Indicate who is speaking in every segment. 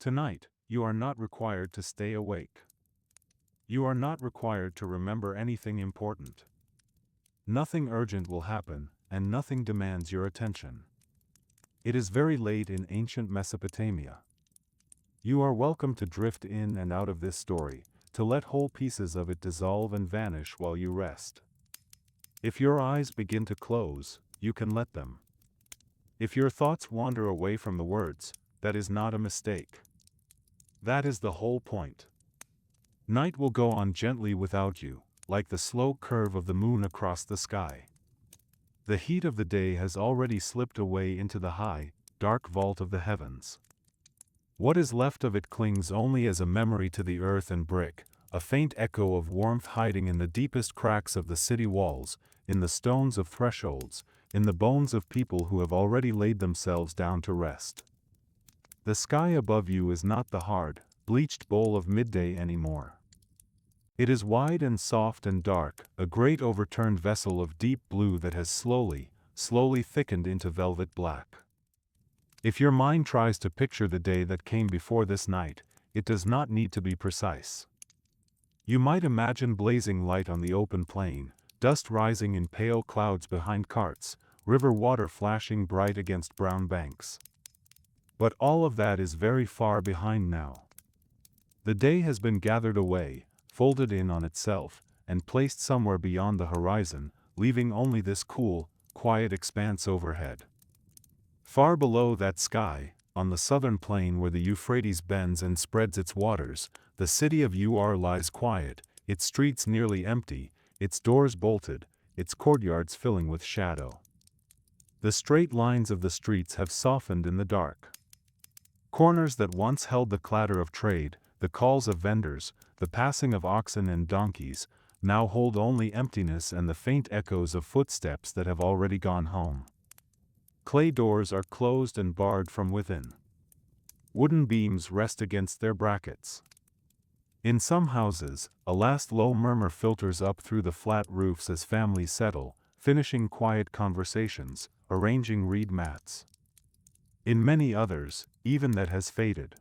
Speaker 1: Tonight, you are not required to stay awake. You are not required to remember anything important. Nothing urgent will happen, and nothing demands your attention. It is very late in ancient Mesopotamia. You are welcome to drift in and out of this story, to let whole pieces of it dissolve and vanish while you rest. If your eyes begin to close, you can let them. If your thoughts wander away from the words, that is not a mistake. That is the whole point. Night will go on gently without you, like the slow curve of the moon across the sky. The heat of the day has already slipped away into the high, dark vault of the heavens. What is left of it clings only as a memory to the earth and brick, a faint echo of warmth hiding in the deepest cracks of the city walls, in the stones of thresholds, in the bones of people who have already laid themselves down to rest. The sky above you is not the hard, bleached bowl of midday anymore. It is wide and soft and dark, a great overturned vessel of deep blue that has slowly, slowly thickened into velvet black. If your mind tries to picture the day that came before this night, it does not need to be precise. You might imagine blazing light on the open plain, dust rising in pale clouds behind carts, river water flashing bright against brown banks. But all of that is very far behind now. The day has been gathered away, folded in on itself, and placed somewhere beyond the horizon, leaving only this cool, quiet expanse overhead. Far below that sky, on the southern plain where the Euphrates bends and spreads its waters, the city of Ur lies quiet, its streets nearly empty, its doors bolted, its courtyards filling with shadow. The straight lines of the streets have softened in the dark. Corners that once held the clatter of trade, the calls of vendors, the passing of oxen and donkeys, now hold only emptiness and the faint echoes of footsteps that have already gone home. Clay doors are closed and barred from within. Wooden beams rest against their brackets. In some houses, a last low murmur filters up through the flat roofs as families settle, finishing quiet conversations, arranging reed mats. In many others, even that has faded.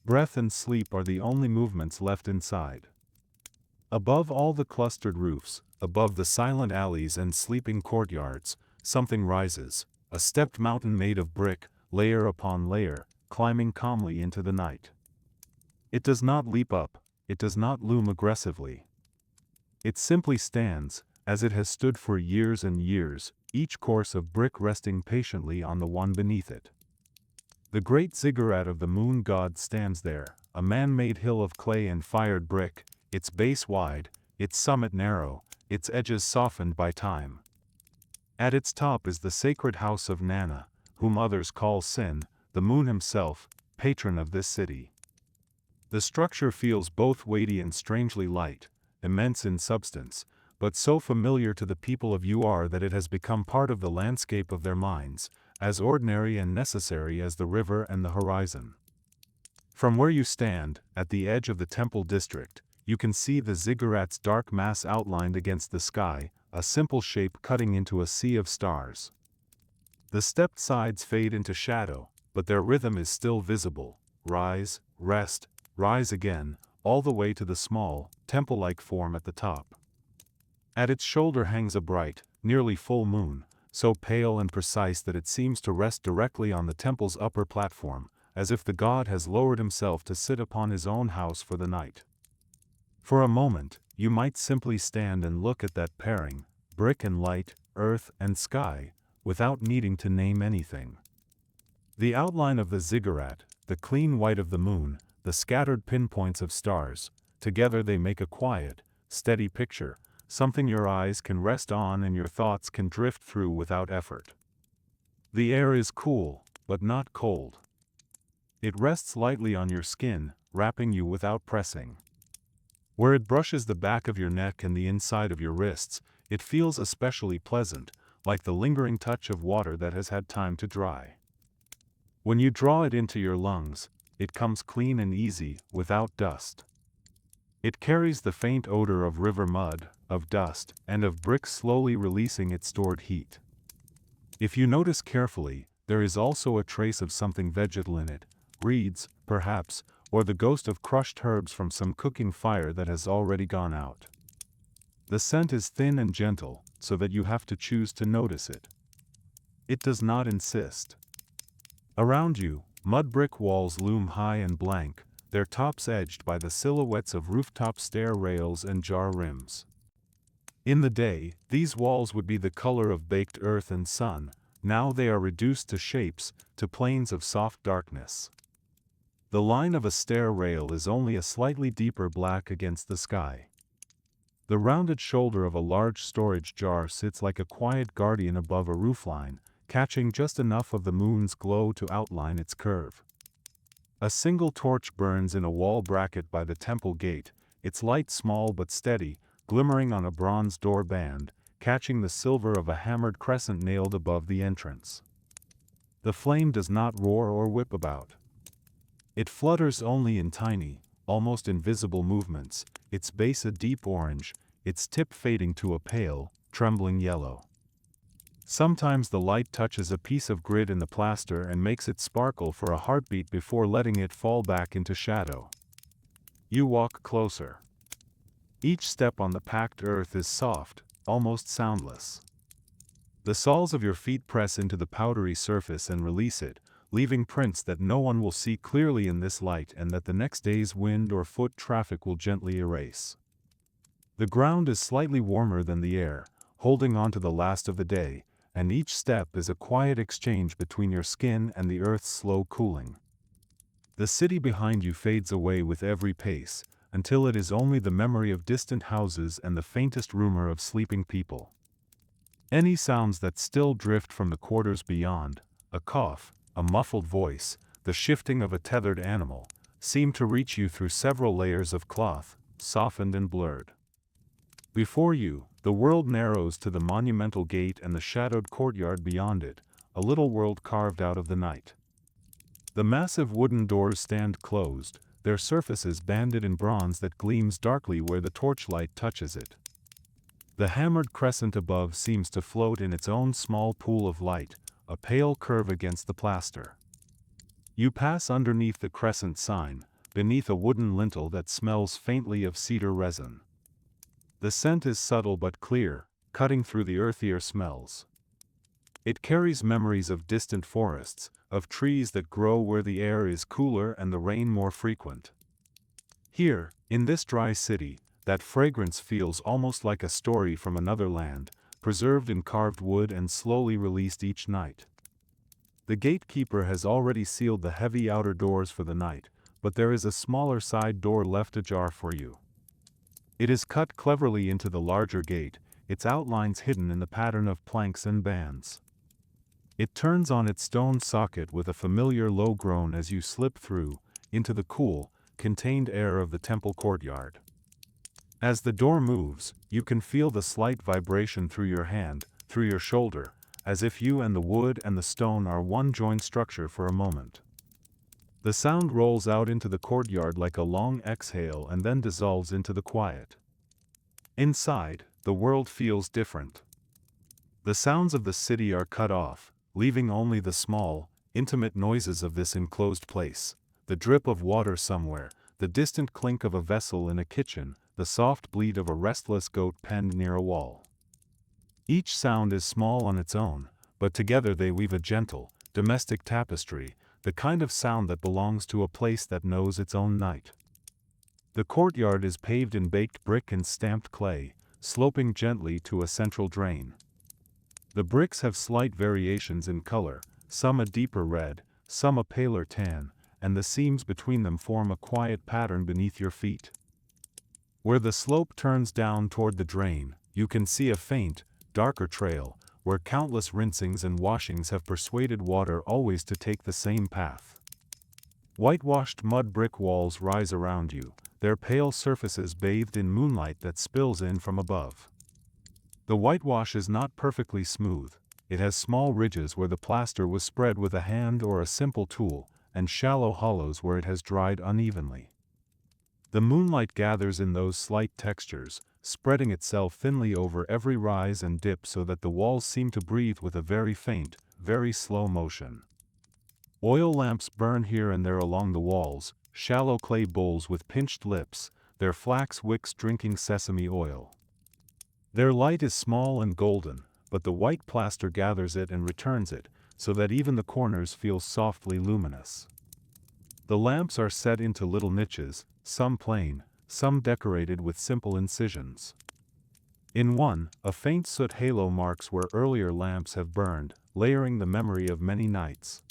Speaker 1: Breath and sleep are the only movements left inside. Above all the clustered roofs, above the silent alleys and sleeping courtyards, something rises, a stepped mountain made of brick, layer upon layer, climbing calmly into the night. It does not leap up, it does not loom aggressively. It simply stands, as it has stood for years and years, each course of brick resting patiently on the one beneath it. The great ziggurat of the moon god stands there, a man-made hill of clay and fired brick, its base wide, its summit narrow, its edges softened by time. At its top is the sacred house of Nana, whom others call Sin, the moon himself, patron of this city. The structure feels both weighty and strangely light, immense in substance, but so familiar to the people of Ur that it has become part of the landscape of their minds, as ordinary and necessary as the river and the horizon. From where you stand, at the edge of the temple district, you can see the ziggurat's dark mass outlined against the sky, a simple shape cutting into a sea of stars. The stepped sides fade into shadow, but their rhythm is still visible: rise, rest, rise again, all the way to the small, temple-like form at the top. At its shoulder hangs a bright, nearly full moon, so pale and precise that it seems to rest directly on the temple's upper platform, as if the god has lowered himself to sit upon his own house for the night. For a moment, you might simply stand and look at that pairing, brick and light, earth and sky, without needing to name anything. The outline of the ziggurat, the clean white of the moon, the scattered pinpoints of stars, together they make a quiet, steady picture, something your eyes can rest on and your thoughts can drift through without effort. The air is cool, but not cold. It rests lightly on your skin, wrapping you without pressing. Where it brushes the back of your neck and the inside of your wrists, it feels especially pleasant, like the lingering touch of water that has had time to dry. When you draw it into your lungs, it comes clean and easy, without dust. It carries the faint odor of river mud, of dust, and of bricks slowly releasing its stored heat. If you notice carefully, there is also a trace of something vegetal in it: reeds, perhaps, or the ghost of crushed herbs from some cooking fire that has already gone out. The scent is thin and gentle, so that you have to choose to notice it. It does not insist. Around you, mud brick walls loom high and blank, their tops edged by the silhouettes of rooftop stair rails and jar rims. In the day, these walls would be the color of baked earth and sun. Now they are reduced to shapes, to planes of soft darkness. The line of a stair rail is only a slightly deeper black against the sky. The rounded shoulder of a large storage jar sits like a quiet guardian above a roofline, catching just enough of the moon's glow to outline its curve. A single torch burns in a wall bracket by the temple gate, its light small but steady, glimmering on a bronze door band, catching the silver of a hammered crescent nailed above the entrance. The flame does not roar or whip about. It flutters only in tiny, almost invisible movements, its base a deep orange, its tip fading to a pale, trembling yellow. Sometimes the light touches a piece of grit in the plaster and makes it sparkle for a heartbeat before letting it fall back into shadow. You walk closer. Each step on the packed earth is soft, almost soundless. The soles of your feet press into the powdery surface and release it, leaving prints that no one will see clearly in this light and that the next day's wind or foot traffic will gently erase. The ground is slightly warmer than the air, holding on to the last of the day, and each step is a quiet exchange between your skin and the earth's slow cooling. The city behind you fades away with every pace, until it is only the memory of distant houses and the faintest rumor of sleeping people. Any sounds that still drift from the quarters beyond, a cough, a muffled voice, the shifting of a tethered animal, seem to reach you through several layers of cloth, softened and blurred. Before you, the world narrows to the monumental gate and the shadowed courtyard beyond it, a little world carved out of the night. The massive wooden doors stand closed, their surfaces banded in bronze that gleams darkly where the torchlight touches it. The hammered crescent above seems to float in its own small pool of light, a pale curve against the plaster. You pass underneath the crescent sign, beneath a wooden lintel that smells faintly of cedar resin. The scent is subtle but clear, cutting through the earthier smells. It carries memories of distant forests, of trees that grow where the air is cooler and the rain more frequent. Here, in this dry city, that fragrance feels almost like a story from another land, preserved in carved wood and slowly released each night. The gatekeeper has already sealed the heavy outer doors for the night, but there is a smaller side door left ajar for you. It is cut cleverly into the larger gate, its outlines hidden in the pattern of planks and bands. It turns on its stone socket with a familiar low groan as you slip through, into the cool, contained air of the temple courtyard. As the door moves, you can feel the slight vibration through your hand, through your shoulder, as if you and the wood and the stone are one joined structure for a moment. The sound rolls out into the courtyard like a long exhale and then dissolves into the quiet. Inside, the world feels different. The sounds of the city are cut off, leaving only the small, intimate noises of this enclosed place, the drip of water somewhere, the distant clink of a vessel in a kitchen, the soft bleat of a restless goat penned near a wall. Each sound is small on its own, but together they weave a gentle, domestic tapestry, the kind of sound that belongs to a place that knows its own night. The courtyard is paved in baked brick and stamped clay, sloping gently to a central drain. The bricks have slight variations in color, some a deeper red, some a paler tan, and the seams between them form a quiet pattern beneath your feet. Where the slope turns down toward the drain, you can see a faint, darker trail, where countless rinsings and washings have persuaded water always to take the same path. Whitewashed mud brick walls rise around you, their pale surfaces bathed in moonlight that spills in from above. The whitewash is not perfectly smooth, it has small ridges where the plaster was spread with a hand or a simple tool, and shallow hollows where it has dried unevenly. The moonlight gathers in those slight textures, spreading itself thinly over every rise and dip so that the walls seem to breathe with a very faint, very slow motion. Oil lamps burn here and there along the walls, shallow clay bowls with pinched lips, their flax wicks drinking sesame oil. Their light is small and golden, but the white plaster gathers it and returns it, so that even the corners feel softly luminous. The lamps are set into little niches, some plain, some decorated with simple incisions. In one, a faint soot halo marks where earlier lamps have burned, layering the memory of many nights.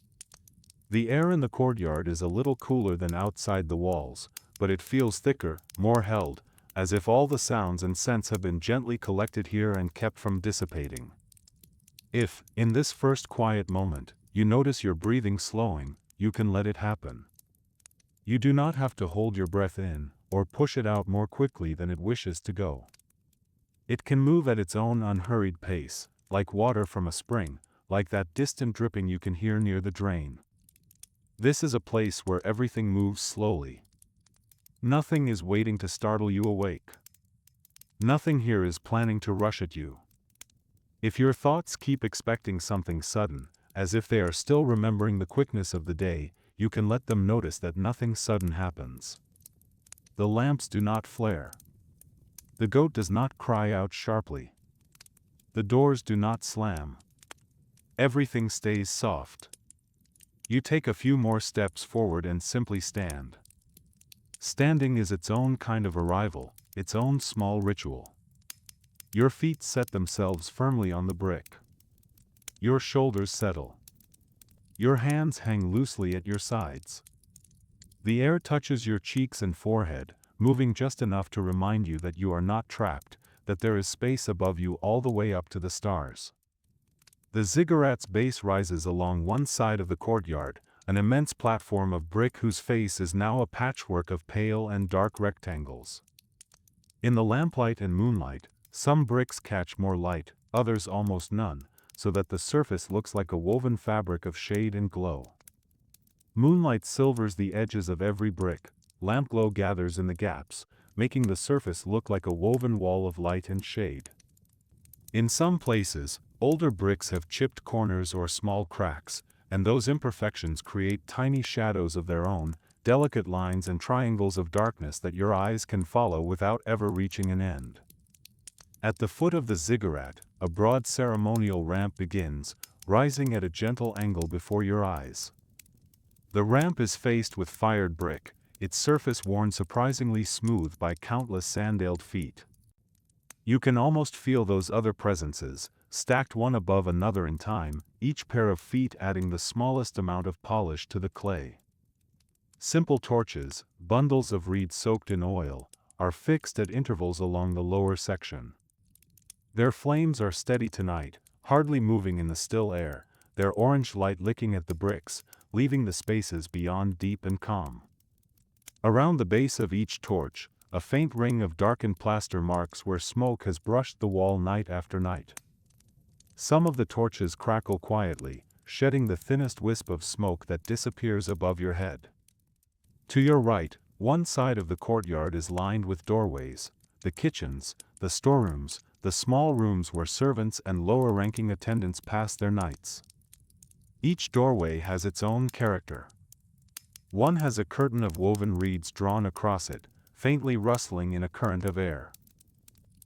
Speaker 1: The air in the courtyard is a little cooler than outside the walls, but it feels thicker, more held, as if all the sounds and scents have been gently collected here and kept from dissipating. If, in this first quiet moment, you notice your breathing slowing, you can let it happen. You do not have to hold your breath in, or push it out more quickly than it wishes to go. It can move at its own unhurried pace, like water from a spring, like that distant dripping you can hear near the drain. This is a place where everything moves slowly. Nothing is waiting to startle you awake. Nothing here is planning to rush at you. If your thoughts keep expecting something sudden, as if they are still remembering the quickness of the day, you can let them notice that nothing sudden happens. The lamps do not flare. The goat does not cry out sharply. The doors do not slam. Everything stays soft. You take a few more steps forward and simply stand. Standing is its own kind of arrival, its own small ritual. Your feet set themselves firmly on the brick. Your shoulders settle. Your hands hang loosely at your sides. The air touches your cheeks and forehead, moving just enough to remind you that you are not trapped, that there is space above you all the way up to the stars. The ziggurat's base rises along one side of the courtyard, an immense platform of brick whose face is now a patchwork of pale and dark rectangles. In the lamplight and moonlight, some bricks catch more light, others almost none, so that the surface looks like a woven fabric of shade and glow. Moonlight silvers the edges of every brick, lampglow gathers in the gaps, making the surface look like a woven wall of light and shade. In some places, older bricks have chipped corners or small cracks, and those imperfections create tiny shadows of their own, delicate lines and triangles of darkness that your eyes can follow without ever reaching an end. At the foot of the ziggurat, a broad ceremonial ramp begins, rising at a gentle angle before your eyes. The ramp is faced with fired brick, its surface worn surprisingly smooth by countless sandaled feet. You can almost feel those other presences, stacked one above another in time, each pair of feet adding the smallest amount of polish to the clay. Simple torches, bundles of reeds soaked in oil, are fixed at intervals along the lower section. Their flames are steady tonight, hardly moving in the still air, their orange light licking at the bricks, leaving the spaces beyond deep and calm. Around the base of each torch, a faint ring of darkened plaster marks where smoke has brushed the wall night after night. Some of the torches crackle quietly, shedding the thinnest wisp of smoke that disappears above your head. To your right, one side of the courtyard is lined with doorways, the kitchens, the storerooms, the small rooms where servants and lower-ranking attendants pass their nights. Each doorway has its own character. One has a curtain of woven reeds drawn across it, faintly rustling in a current of air.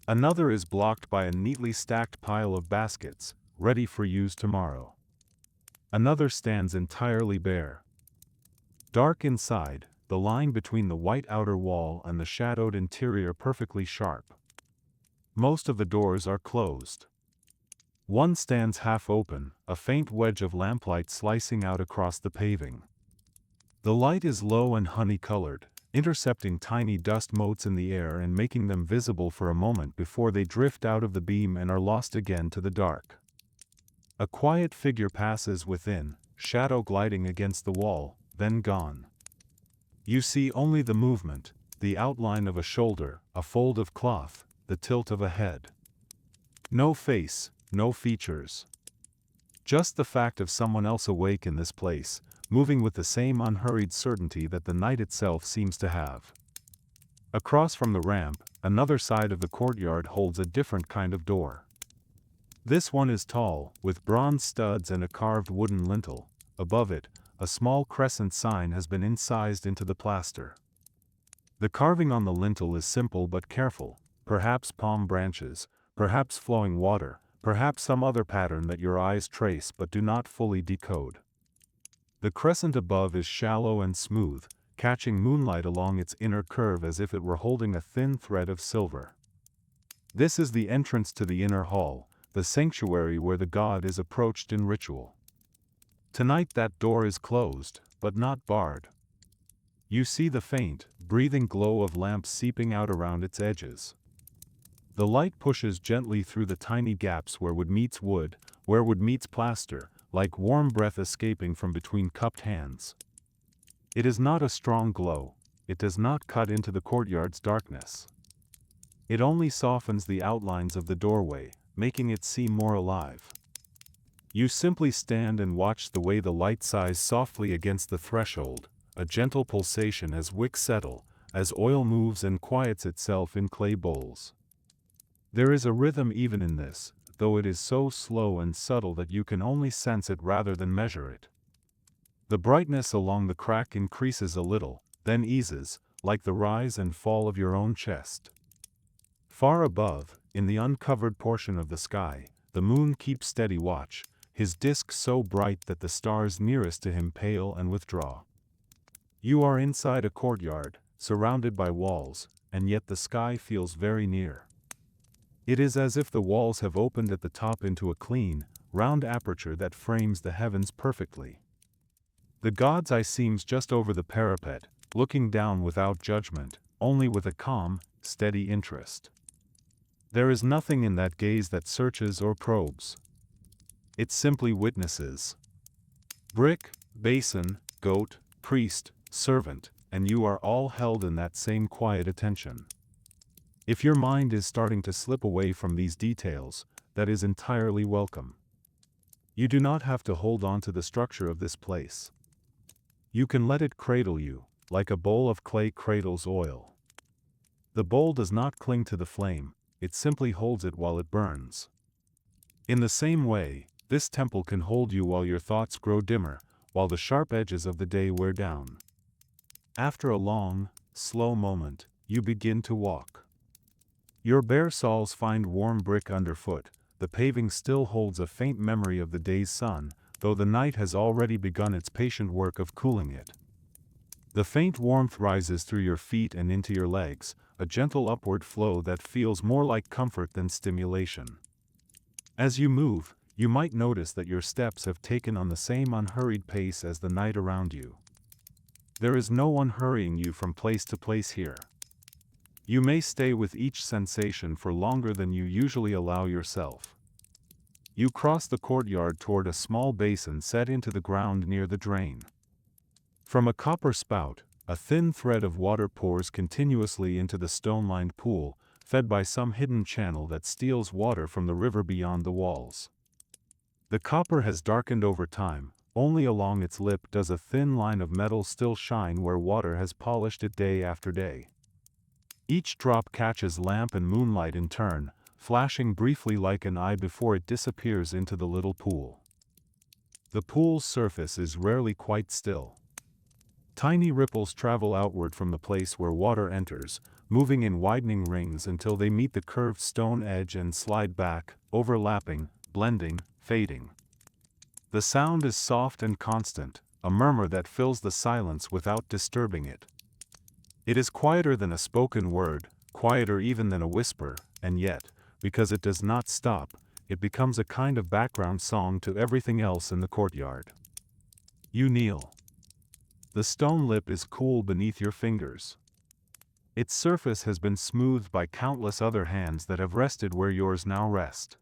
Speaker 1: Another is blocked by a neatly stacked pile of baskets, ready for use tomorrow. Another stands entirely bare. Dark inside, the line between the white outer wall and the shadowed interior perfectly sharp. Most of the doors are closed. One stands half open, a faint wedge of lamplight slicing out across the paving. The light is low and honey-colored, intercepting tiny dust motes in the air and making them visible for a moment before they drift out of the beam and are lost again to the dark. A quiet figure passes within, shadow gliding against the wall, then gone. You see only the movement, the outline of a shoulder, a fold of cloth, the tilt of a head. No face, no features. Just the fact of someone else awake in this place, moving with the same unhurried certainty that the night itself seems to have. Across from the ramp, another side of the courtyard holds a different kind of door. This one is tall, with bronze studs and a carved wooden lintel. Above it, a small crescent sign has been incised into the plaster. The carving on the lintel is simple but careful, perhaps palm branches, perhaps flowing water, perhaps some other pattern that your eyes trace but do not fully decode. The crescent above is shallow and smooth, catching moonlight along its inner curve as if it were holding a thin thread of silver. This is the entrance to the inner hall, the sanctuary where the god is approached in ritual. Tonight that door is closed, but not barred. You see the faint, breathing glow of lamps seeping out around its edges. The light pushes gently through the tiny gaps where wood meets wood, where wood meets plaster, like warm breath escaping from between cupped hands. It is not a strong glow, it does not cut into the courtyard's darkness. It only softens the outlines of the doorway, making it seem more alive. You simply stand and watch the way the light sighs softly against the threshold, a gentle pulsation as wicks settle, as oil moves and quiets itself in clay bowls. There is a rhythm even in this, though it is so slow and subtle that you can only sense it rather than measure it. The brightness along the crack increases a little, then eases, like the rise and fall of your own chest. Far above, in the uncovered portion of the sky, the moon keeps steady watch, his disk so bright that the stars nearest to him pale and withdraw. You are inside a courtyard, surrounded by walls, and yet the sky feels very near. It is as if the walls have opened at the top into a clean, round aperture that frames the heavens perfectly. The god's eye seems just over the parapet, looking down without judgment, only with a calm, steady interest. There is nothing in that gaze that searches or probes. It simply witnesses. Brick, basin, goat, priest, servant, and you are all held in that same quiet attention. If your mind is starting to slip away from these details, that is entirely welcome. You do not have to hold on to the structure of this place. You can let it cradle you, like a bowl of clay cradles oil. The bowl does not cling to the flame, it simply holds it while it burns. In the same way, this temple can hold you while your thoughts grow dimmer, while the sharp edges of the day wear down. After a long, slow moment, you begin to walk. Your bare soles find warm brick underfoot, the paving still holds a faint memory of the day's sun, though the night has already begun its patient work of cooling it. The faint warmth rises through your feet and into your legs, a gentle upward flow that feels more like comfort than stimulation. As you move, you might notice that your steps have taken on the same unhurried pace as the night around you. There is no one hurrying you from place to place here. You may stay with each sensation for longer than you usually allow yourself. You cross the courtyard toward a small basin set into the ground near the drain. From a copper spout, a thin thread of water pours continuously into the stone-lined pool, fed by some hidden channel that steals water from the river beyond the walls. The copper has darkened over time, only along its lip does a thin line of metal still shine where water has polished it day after day. Each drop catches lamp and moonlight in turn, flashing briefly like an eye before it disappears into the little pool. The pool's surface is rarely quite still. Tiny ripples travel outward from the place where water enters, moving in widening rings until they meet the curved stone edge and slide back, overlapping, blending, fading. The sound is soft and constant, a murmur that fills the silence without disturbing it. It is quieter than a spoken word, quieter even than a whisper, and yet, because it does not stop, it becomes a kind of background song to everything else in the courtyard. You kneel. The stone lip is cool beneath your fingers. Its surface has been smoothed by countless other hands that have rested where yours now rest.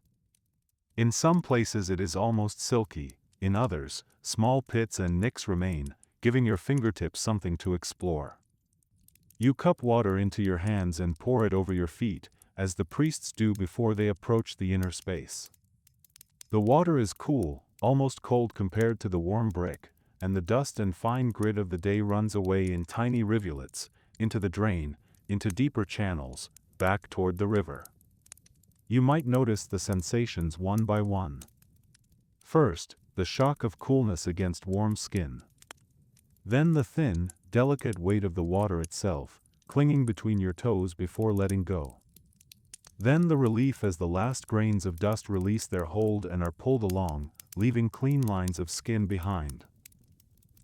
Speaker 1: In some places it is almost silky, in others, small pits and nicks remain, giving your fingertips something to explore. You cup water into your hands and pour it over your feet, as the priests do before they approach the inner space. The water is cool, almost cold compared to the warm brick, and the dust and fine grit of the day runs away in tiny rivulets, into the drain, into deeper channels, back toward the river. You might notice the sensations one by one. First, the shock of coolness against warm skin. Then the thin, delicate weight of the water itself, clinging between your toes before letting go. Then the relief as the last grains of dust release their hold and are pulled along, leaving clean lines of skin behind.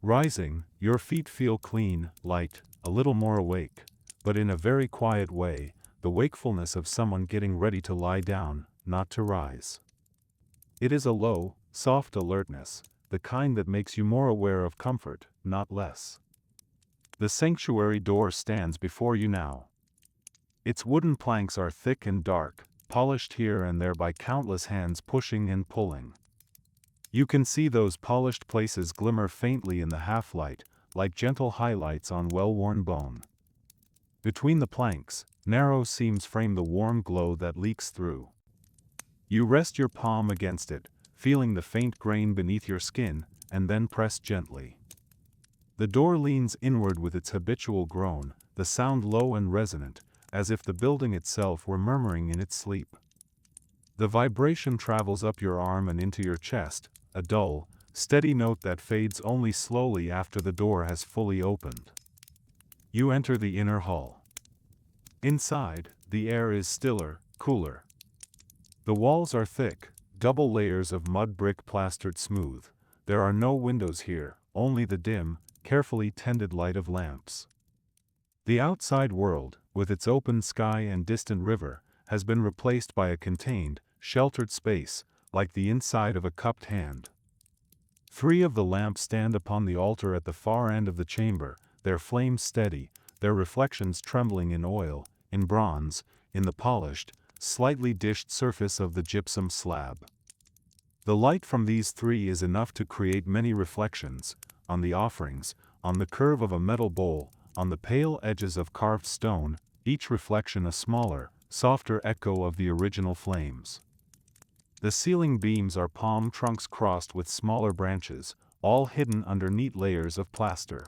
Speaker 1: Rising, your feet feel clean, light, a little more awake, but in a very quiet way, the wakefulness of someone getting ready to lie down, not to rise. It is a low, soft alertness, the kind that makes you more aware of comfort, not less. The sanctuary door stands before you now. Its wooden planks are thick and dark, polished here and there by countless hands pushing and pulling. You can see those polished places glimmer faintly in the half-light, like gentle highlights on well-worn bone. Between the planks, narrow seams frame the warm glow that leaks through. You rest your palm against it, feeling the faint grain beneath your skin, and then press gently. The door leans inward with its habitual groan, the sound low and resonant, as if the building itself were murmuring in its sleep. The vibration travels up your arm and into your chest, a dull, steady note that fades only slowly after the door has fully opened. You enter the inner hall. Inside, the air is stiller, cooler. The walls are thick, double layers of mud brick plastered smooth. There are no windows here, only the dim, carefully tended light of lamps. The outside world, with its open sky and distant river, has been replaced by a contained, sheltered space, like the inside of a cupped hand. 3 of the lamps stand upon the altar at the far end of the chamber, their flames steady, their reflections trembling in oil, in bronze, in the polished, slightly dished surface of the gypsum slab. The light from these 3 is enough to create many reflections, on the offerings, on the curve of a metal bowl, on the pale edges of carved stone, each reflection a smaller, softer echo of the original flames. The ceiling beams are palm trunks crossed with smaller branches, all hidden under neat layers of plaster.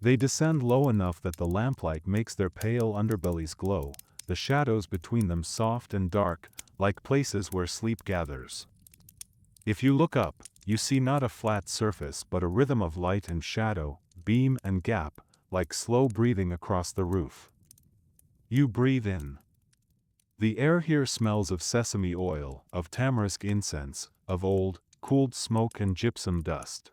Speaker 1: They descend low enough that the lamplight makes their pale underbellies glow, the shadows between them soft and dark, like places where sleep gathers. If you look up, you see not a flat surface but a rhythm of light and shadow, beam and gap, like slow breathing across the roof. You breathe in. The air here smells of sesame oil, of tamarisk incense, of old, cooled smoke and gypsum dust.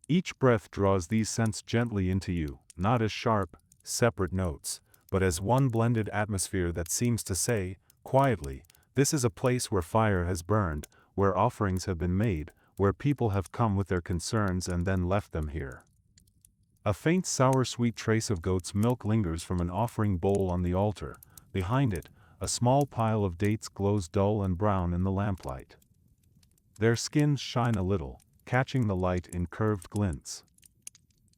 Speaker 1: Each breath draws these scents gently into you, not as sharp, separate notes, but as one blended atmosphere that seems to say, quietly, this is a place where fire has burned, where offerings have been made, where people have come with their concerns and then left them here. A faint sour-sweet trace of goat's milk lingers from an offering bowl on the altar. Behind it, a small pile of dates glows dull and brown in the lamplight. Their skins shine a little, catching the light in curved glints.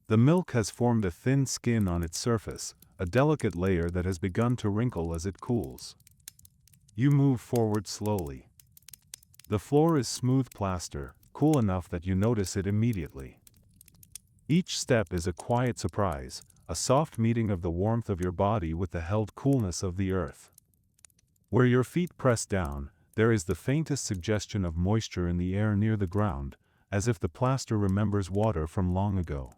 Speaker 1: The milk has formed a thin skin on its surface, a delicate layer that has begun to wrinkle as it cools. You move forward slowly. The floor is smooth plaster, cool enough that you notice it immediately. Each step is a quiet surprise, a soft meeting of the warmth of your body with the held coolness of the earth. Where your feet press down, there is the faintest suggestion of moisture in the air near the ground, as if the plaster remembers water from long ago.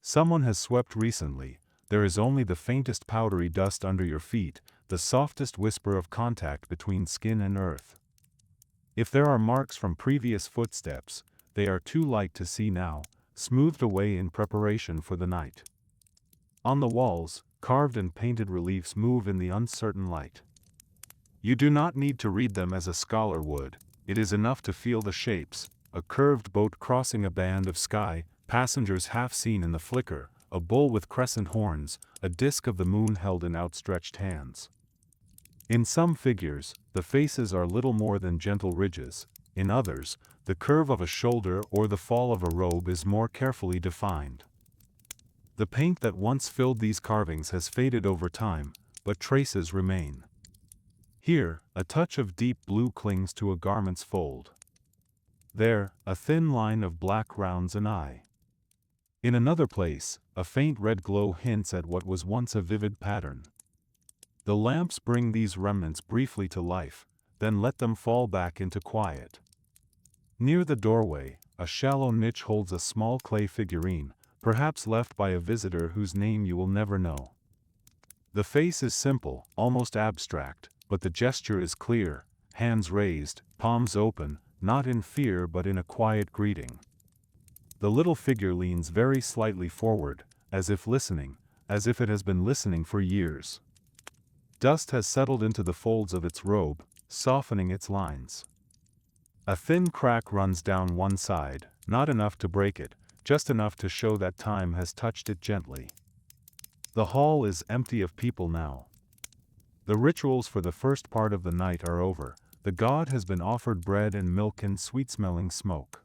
Speaker 1: Someone has swept recently, there is only the faintest powdery dust under your feet, the softest whisper of contact between skin and earth. If there are marks from previous footsteps, they are too light to see now, smoothed away in preparation for the night. On the walls, carved and painted reliefs move in the uncertain light. You do not need to read them as a scholar would, it is enough to feel the shapes, a curved boat crossing a band of sky, passengers half seen in the flicker, a bull with crescent horns, a disk of the moon held in outstretched hands. In some figures, the faces are little more than gentle ridges, in others, the curve of a shoulder or the fall of a robe is more carefully defined. The paint that once filled these carvings has faded over time, but traces remain. Here, a touch of deep blue clings to a garment's fold. There, a thin line of black rounds an eye. In another place, a faint red glow hints at what was once a vivid pattern. The lamps bring these remnants briefly to life, then let them fall back into quiet. Near the doorway, a shallow niche holds a small clay figurine, perhaps left by a visitor whose name you will never know. The face is simple, almost abstract, but the gesture is clear, hands raised, palms open, not in fear but in a quiet greeting. The little figure leans very slightly forward, as if listening, as if it has been listening for years. Dust has settled into the folds of its robe, softening its lines. A thin crack runs down one side, not enough to break it, just enough to show that time has touched it gently. The hall is empty of people now. The rituals for the first part of the night are over. The god has been offered bread and milk and sweet-smelling smoke.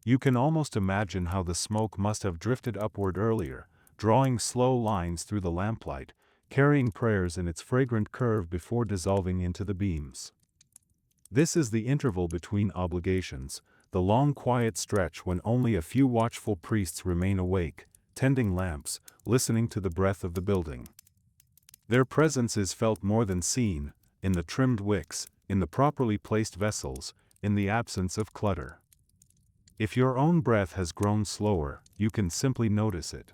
Speaker 1: You can almost imagine how the smoke must have drifted upward earlier, drawing slow lines through the lamplight, carrying prayers in its fragrant curve before dissolving into the beams. This is the interval between obligations, the long quiet stretch when only a few watchful priests remain awake, tending lamps, listening to the breath of the building. Their presence is felt more than seen, in the trimmed wicks, in the properly placed vessels, in the absence of clutter. If your own breath has grown slower, you can simply notice it.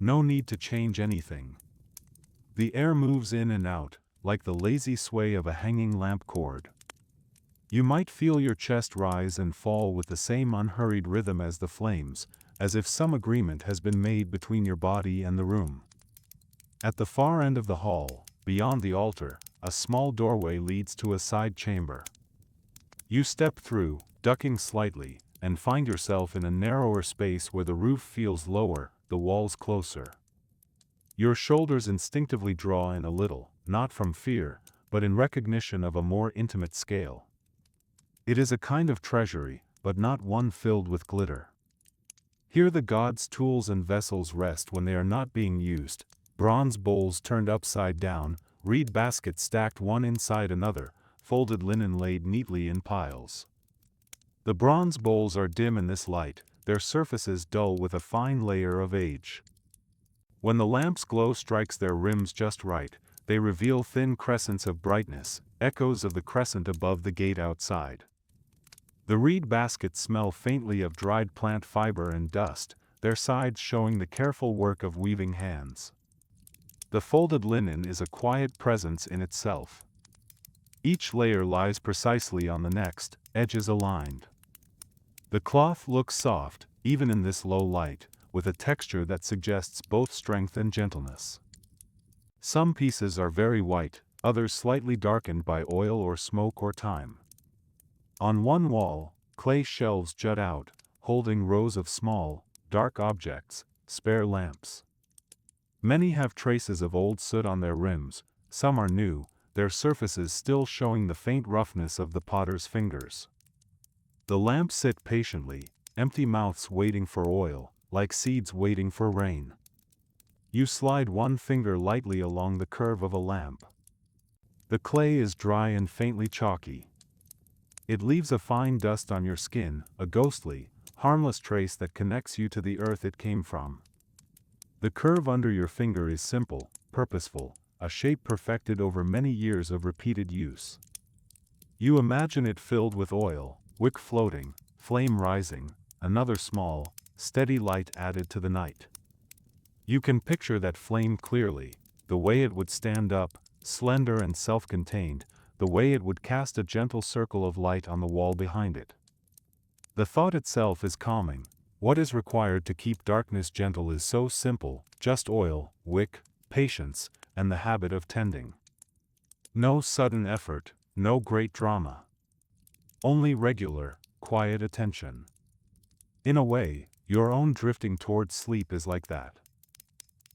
Speaker 1: No need to change anything. The air moves in and out, like the lazy sway of a hanging lamp cord. You might feel your chest rise and fall with the same unhurried rhythm as the flames, as if some agreement has been made between your body and the room. At the far end of the hall, beyond the altar, a small doorway leads to a side chamber. You step through, ducking slightly, and find yourself in a narrower space where the roof feels lower, the walls closer. Your shoulders instinctively draw in a little, not from fear, but in recognition of a more intimate scale. It is a kind of treasury, but not one filled with glitter. Here the god's tools and vessels rest when they are not being used, bronze bowls turned upside down, reed baskets stacked one inside another, folded linen laid neatly in piles. The bronze bowls are dim in this light, their surfaces dull with a fine layer of age. When the lamp's glow strikes their rims just right, they reveal thin crescents of brightness, echoes of the crescent above the gate outside. The reed baskets smell faintly of dried plant fiber and dust, their sides showing the careful work of weaving hands. The folded linen is a quiet presence in itself. Each layer lies precisely on the next, edges aligned. The cloth looks soft, even in this low light, with a texture that suggests both strength and gentleness. Some pieces are very white, others slightly darkened by oil or smoke or time. On one wall, clay shelves jut out, holding rows of small, dark objects, spare lamps. Many have traces of old soot on their rims, some are new, their surfaces still showing the faint roughness of the potter's fingers. The lamps sit patiently, empty mouths waiting for oil, like seeds waiting for rain. You slide one finger lightly along the curve of a lamp. The clay is dry and faintly chalky. It leaves a fine dust on your skin, a ghostly, harmless trace that connects you to the earth it came from. The curve under your finger is simple, purposeful, a shape perfected over many years of repeated use. You imagine it filled with oil, wick floating, flame rising, another small, steady light added to the night. You can picture that flame clearly, the way it would stand up, slender and self-contained, the way it would cast a gentle circle of light on the wall behind it. The thought itself is calming. What is required to keep darkness gentle is so simple, just oil, wick, patience, and the habit of tending. No sudden effort, no great drama. Only regular, quiet attention. In a way, your own drifting towards sleep is like that.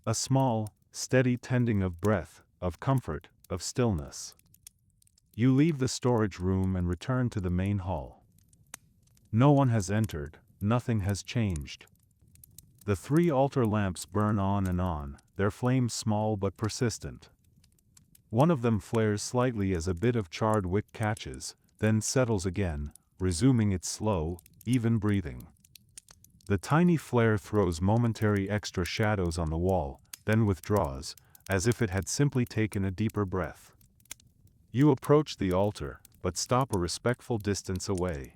Speaker 1: A small, steady tending of breath, of comfort, of stillness. You leave the storage room and return to the main hall. No one has entered, nothing has changed. The 3 altar lamps burn on and on, their flames small but persistent. One of them flares slightly as a bit of charred wick catches, then settles again, resuming its slow, even breathing. The tiny flare throws momentary extra shadows on the wall, then withdraws, as if it had simply taken a deeper breath. You approach the altar, but stop a respectful distance away.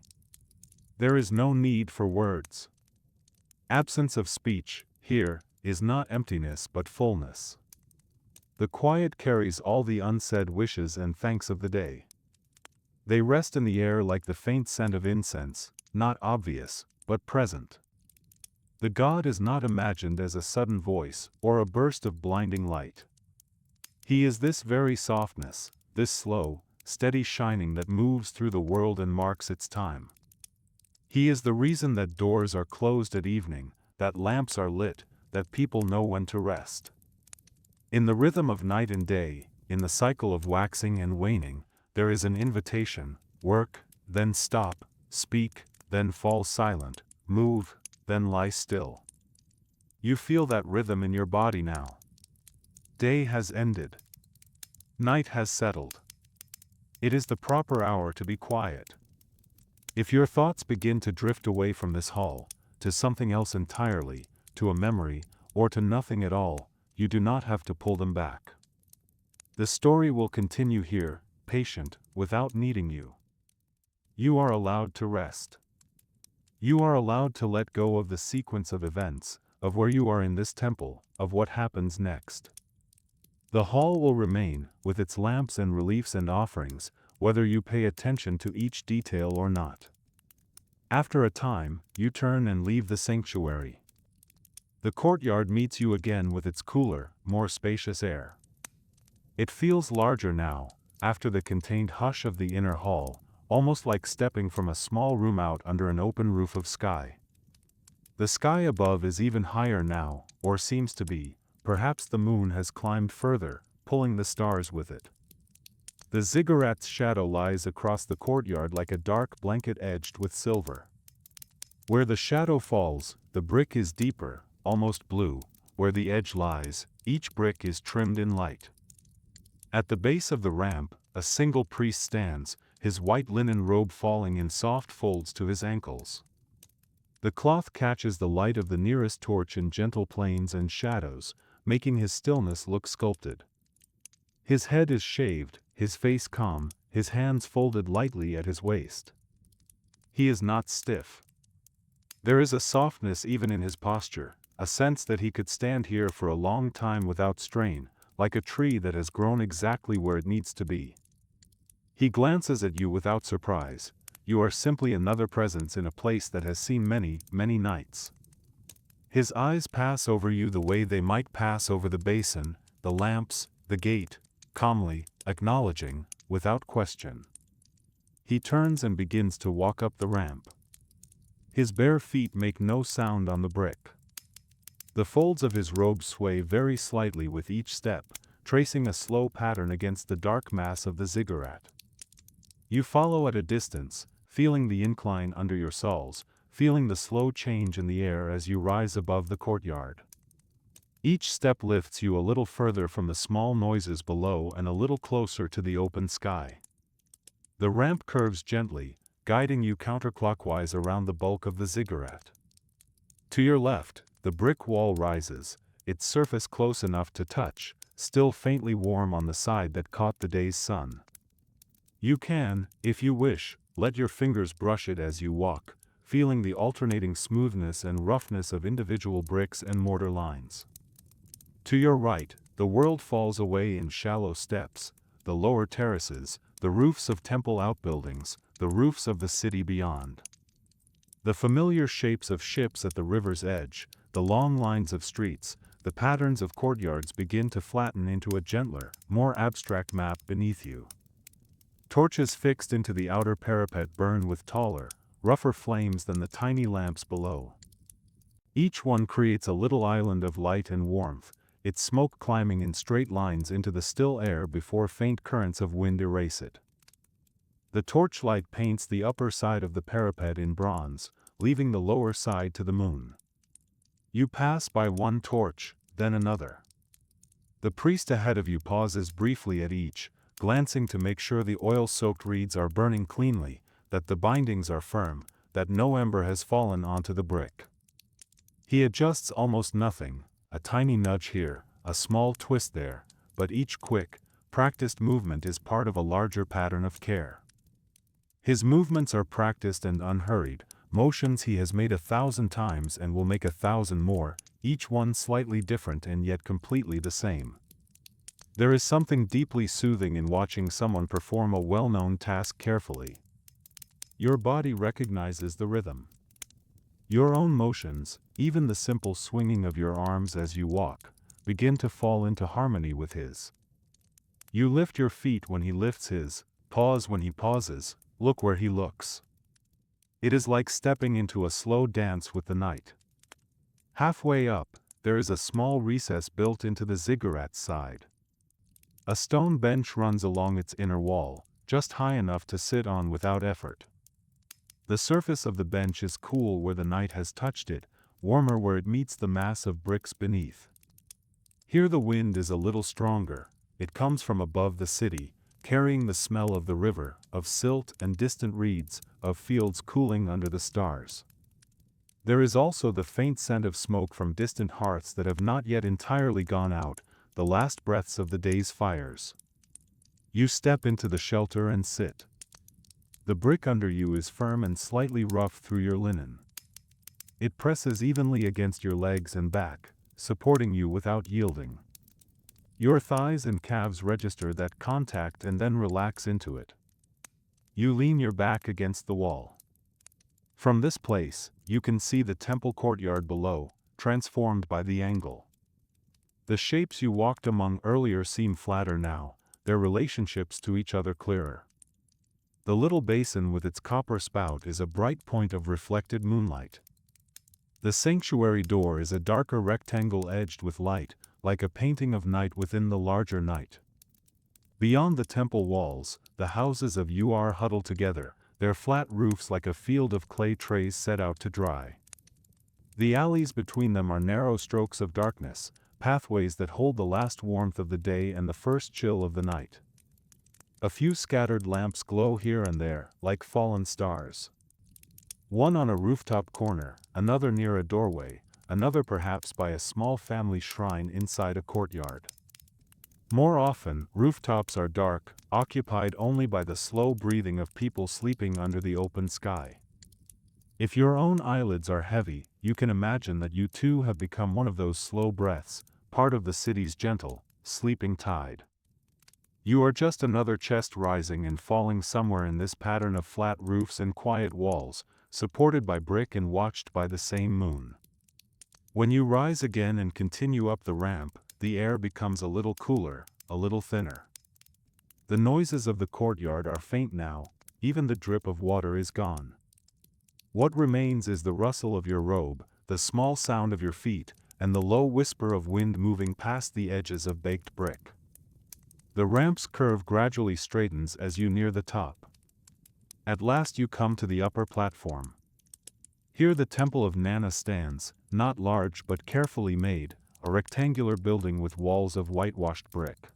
Speaker 1: There is no need for words. Absence of speech, here, is not emptiness but fullness. The quiet carries all the unsaid wishes and thanks of the day. They rest in the air like the faint scent of incense, not obvious, but present. The God is not imagined as a sudden voice, or a burst of blinding light. He is this very softness, this slow, steady shining that moves through the world and marks its time. He is the reason that doors are closed at evening, that lamps are lit, that people know when to rest. In the rhythm of night and day, in the cycle of waxing and waning, there is an invitation: work, then stop, speak, then fall silent, move, then lie still. You feel that rhythm in your body now. Day has ended. Night has settled. It is the proper hour to be quiet. If your thoughts begin to drift away from this hall, to something else entirely, to a memory, or to nothing at all, you do not have to pull them back. The story will continue here, patient, without needing you. You are allowed to rest. You are allowed to let go of the sequence of events, of where you are in this temple, of what happens next. The hall will remain, with its lamps and reliefs and offerings, whether you pay attention to each detail or not. After a time, you turn and leave the sanctuary. The courtyard meets you again with its cooler, more spacious air. It feels larger now, after the contained hush of the inner hall, almost like stepping from a small room out under an open roof of sky. The sky above is even higher now, or seems to be. Perhaps the moon has climbed further, pulling the stars with it. The ziggurat's shadow lies across the courtyard like a dark blanket edged with silver. Where the shadow falls, the brick is deeper, almost blue. Where the edge lies, each brick is trimmed in light. At the base of the ramp, a single priest stands, his white linen robe falling in soft folds to his ankles. The cloth catches the light of the nearest torch in gentle planes and shadows, making his stillness look sculpted. His head is shaved, his face calm, his hands folded lightly at his waist. He is not stiff. There is a softness even in his posture, a sense that he could stand here for a long time without strain, like a tree that has grown exactly where it needs to be. He glances at you without surprise. You are simply another presence in a place that has seen many, many nights. His eyes pass over you the way they might pass over the basin, the lamps, the gate, calmly, acknowledging, without question. He turns and begins to walk up the ramp. His bare feet make no sound on the brick. The folds of his robe sway very slightly with each step, tracing a slow pattern against the dark mass of the ziggurat. You follow at a distance, feeling the incline under your soles, feeling the slow change in the air as you rise above the courtyard. Each step lifts you a little further from the small noises below and a little closer to the open sky. The ramp curves gently, guiding you counterclockwise around the bulk of the ziggurat. To your left, the brick wall rises, its surface close enough to touch, still faintly warm on the side that caught the day's sun. You can, if you wish, let your fingers brush it as you walk, feeling the alternating smoothness and roughness of individual bricks and mortar lines. To your right, the world falls away in shallow steps, the lower terraces, the roofs of temple outbuildings, the roofs of the city beyond. The familiar shapes of ships at the river's edge, the long lines of streets, the patterns of courtyards begin to flatten into a gentler, more abstract map beneath you. Torches fixed into the outer parapet burn with taller, rougher flames than the tiny lamps below. Each one creates a little island of light and warmth, its smoke climbing in straight lines into the still air before faint currents of wind erase it. The torchlight paints the upper side of the parapet in bronze, leaving the lower side to the moon. You pass by one torch, then another. The priest ahead of you pauses briefly at each, glancing to make sure the oil-soaked reeds are burning cleanly, that the bindings are firm, that no ember has fallen onto the brick. He adjusts almost nothing, a tiny nudge here, a small twist there, but each quick, practiced movement is part of a larger pattern of care. His movements are practiced and unhurried, motions he has made 1,000 times and will make 1,000 more, each one slightly different and yet completely the same. There is something deeply soothing in watching someone perform a well-known task carefully. Your body recognizes the rhythm. Your own motions, even the simple swinging of your arms as you walk, begin to fall into harmony with his. You lift your feet when he lifts his, pause when he pauses, look where he looks. It is like stepping into a slow dance with the night. Halfway up, there is a small recess built into the ziggurat's side. A stone bench runs along its inner wall, just high enough to sit on without effort. The surface of the bench is cool where the night has touched it, warmer where it meets the mass of bricks beneath. Here the wind is a little stronger. It comes from above the city, carrying the smell of the river, of silt and distant reeds, of fields cooling under the stars. There is also the faint scent of smoke from distant hearths that have not yet entirely gone out, the last breaths of the day's fires. You step into the shelter and sit. The brick under you is firm and slightly rough through your linen. It presses evenly against your legs and back, supporting you without yielding. Your thighs and calves register that contact and then relax into it. You lean your back against the wall. From this place, you can see the temple courtyard below, transformed by the angle. The shapes you walked among earlier seem flatter now, their relationships to each other clearer. The little basin with its copper spout is a bright point of reflected moonlight. The sanctuary door is a darker rectangle edged with light, like a painting of night within the larger night. Beyond the temple walls, the houses of are huddled together, their flat roofs like a field of clay trays set out to dry. The alleys between them are narrow strokes of darkness, pathways that hold the last warmth of the day and the first chill of the night. A few scattered lamps glow here and there, like fallen stars. One on a rooftop corner, another near a doorway, another perhaps by a small family shrine inside a courtyard. More often, rooftops are dark, occupied only by the slow breathing of people sleeping under the open sky. If your own eyelids are heavy, you can imagine that you too have become one of those slow breaths, part of the city's gentle, sleeping tide. You are just another chest rising and falling somewhere in this pattern of flat roofs and quiet walls, supported by brick and watched by the same moon. When you rise again and continue up the ramp, the air becomes a little cooler, a little thinner. The noises of the courtyard are faint now, even the drip of water is gone. What remains is the rustle of your robe, the small sound of your feet, and the low whisper of wind moving past the edges of baked brick. The ramp's curve gradually straightens as you near the top. At last you come to the upper platform. Here the Temple of Nana stands, not large but carefully made, a rectangular building with walls of whitewashed brick.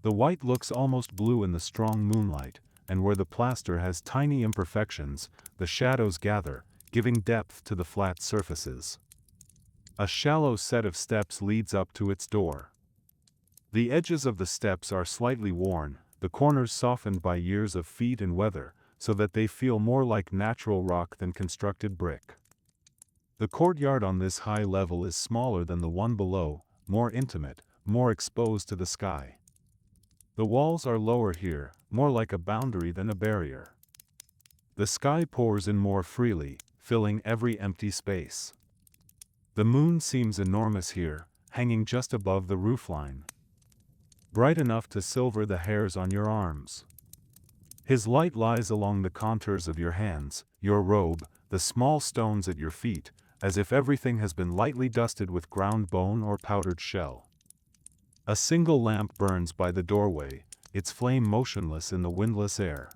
Speaker 1: The white looks almost blue in the strong moonlight, and where the plaster has tiny imperfections, the shadows gather, giving depth to the flat surfaces. A shallow set of steps leads up to its door. The edges of the steps are slightly worn, the corners softened by years of feet and weather, so that they feel more like natural rock than constructed brick. The courtyard on this high level is smaller than the one below, more intimate, more exposed to the sky. The walls are lower here, more like a boundary than a barrier. The sky pours in more freely, filling every empty space. The moon seems enormous here, hanging just above the roofline. Bright enough to silver the hairs on your arms. His light lies along the contours of your hands, your robe, the small stones at your feet, as if everything has been lightly dusted with ground bone or powdered shell. A single lamp burns by the doorway, its flame motionless in the windless air.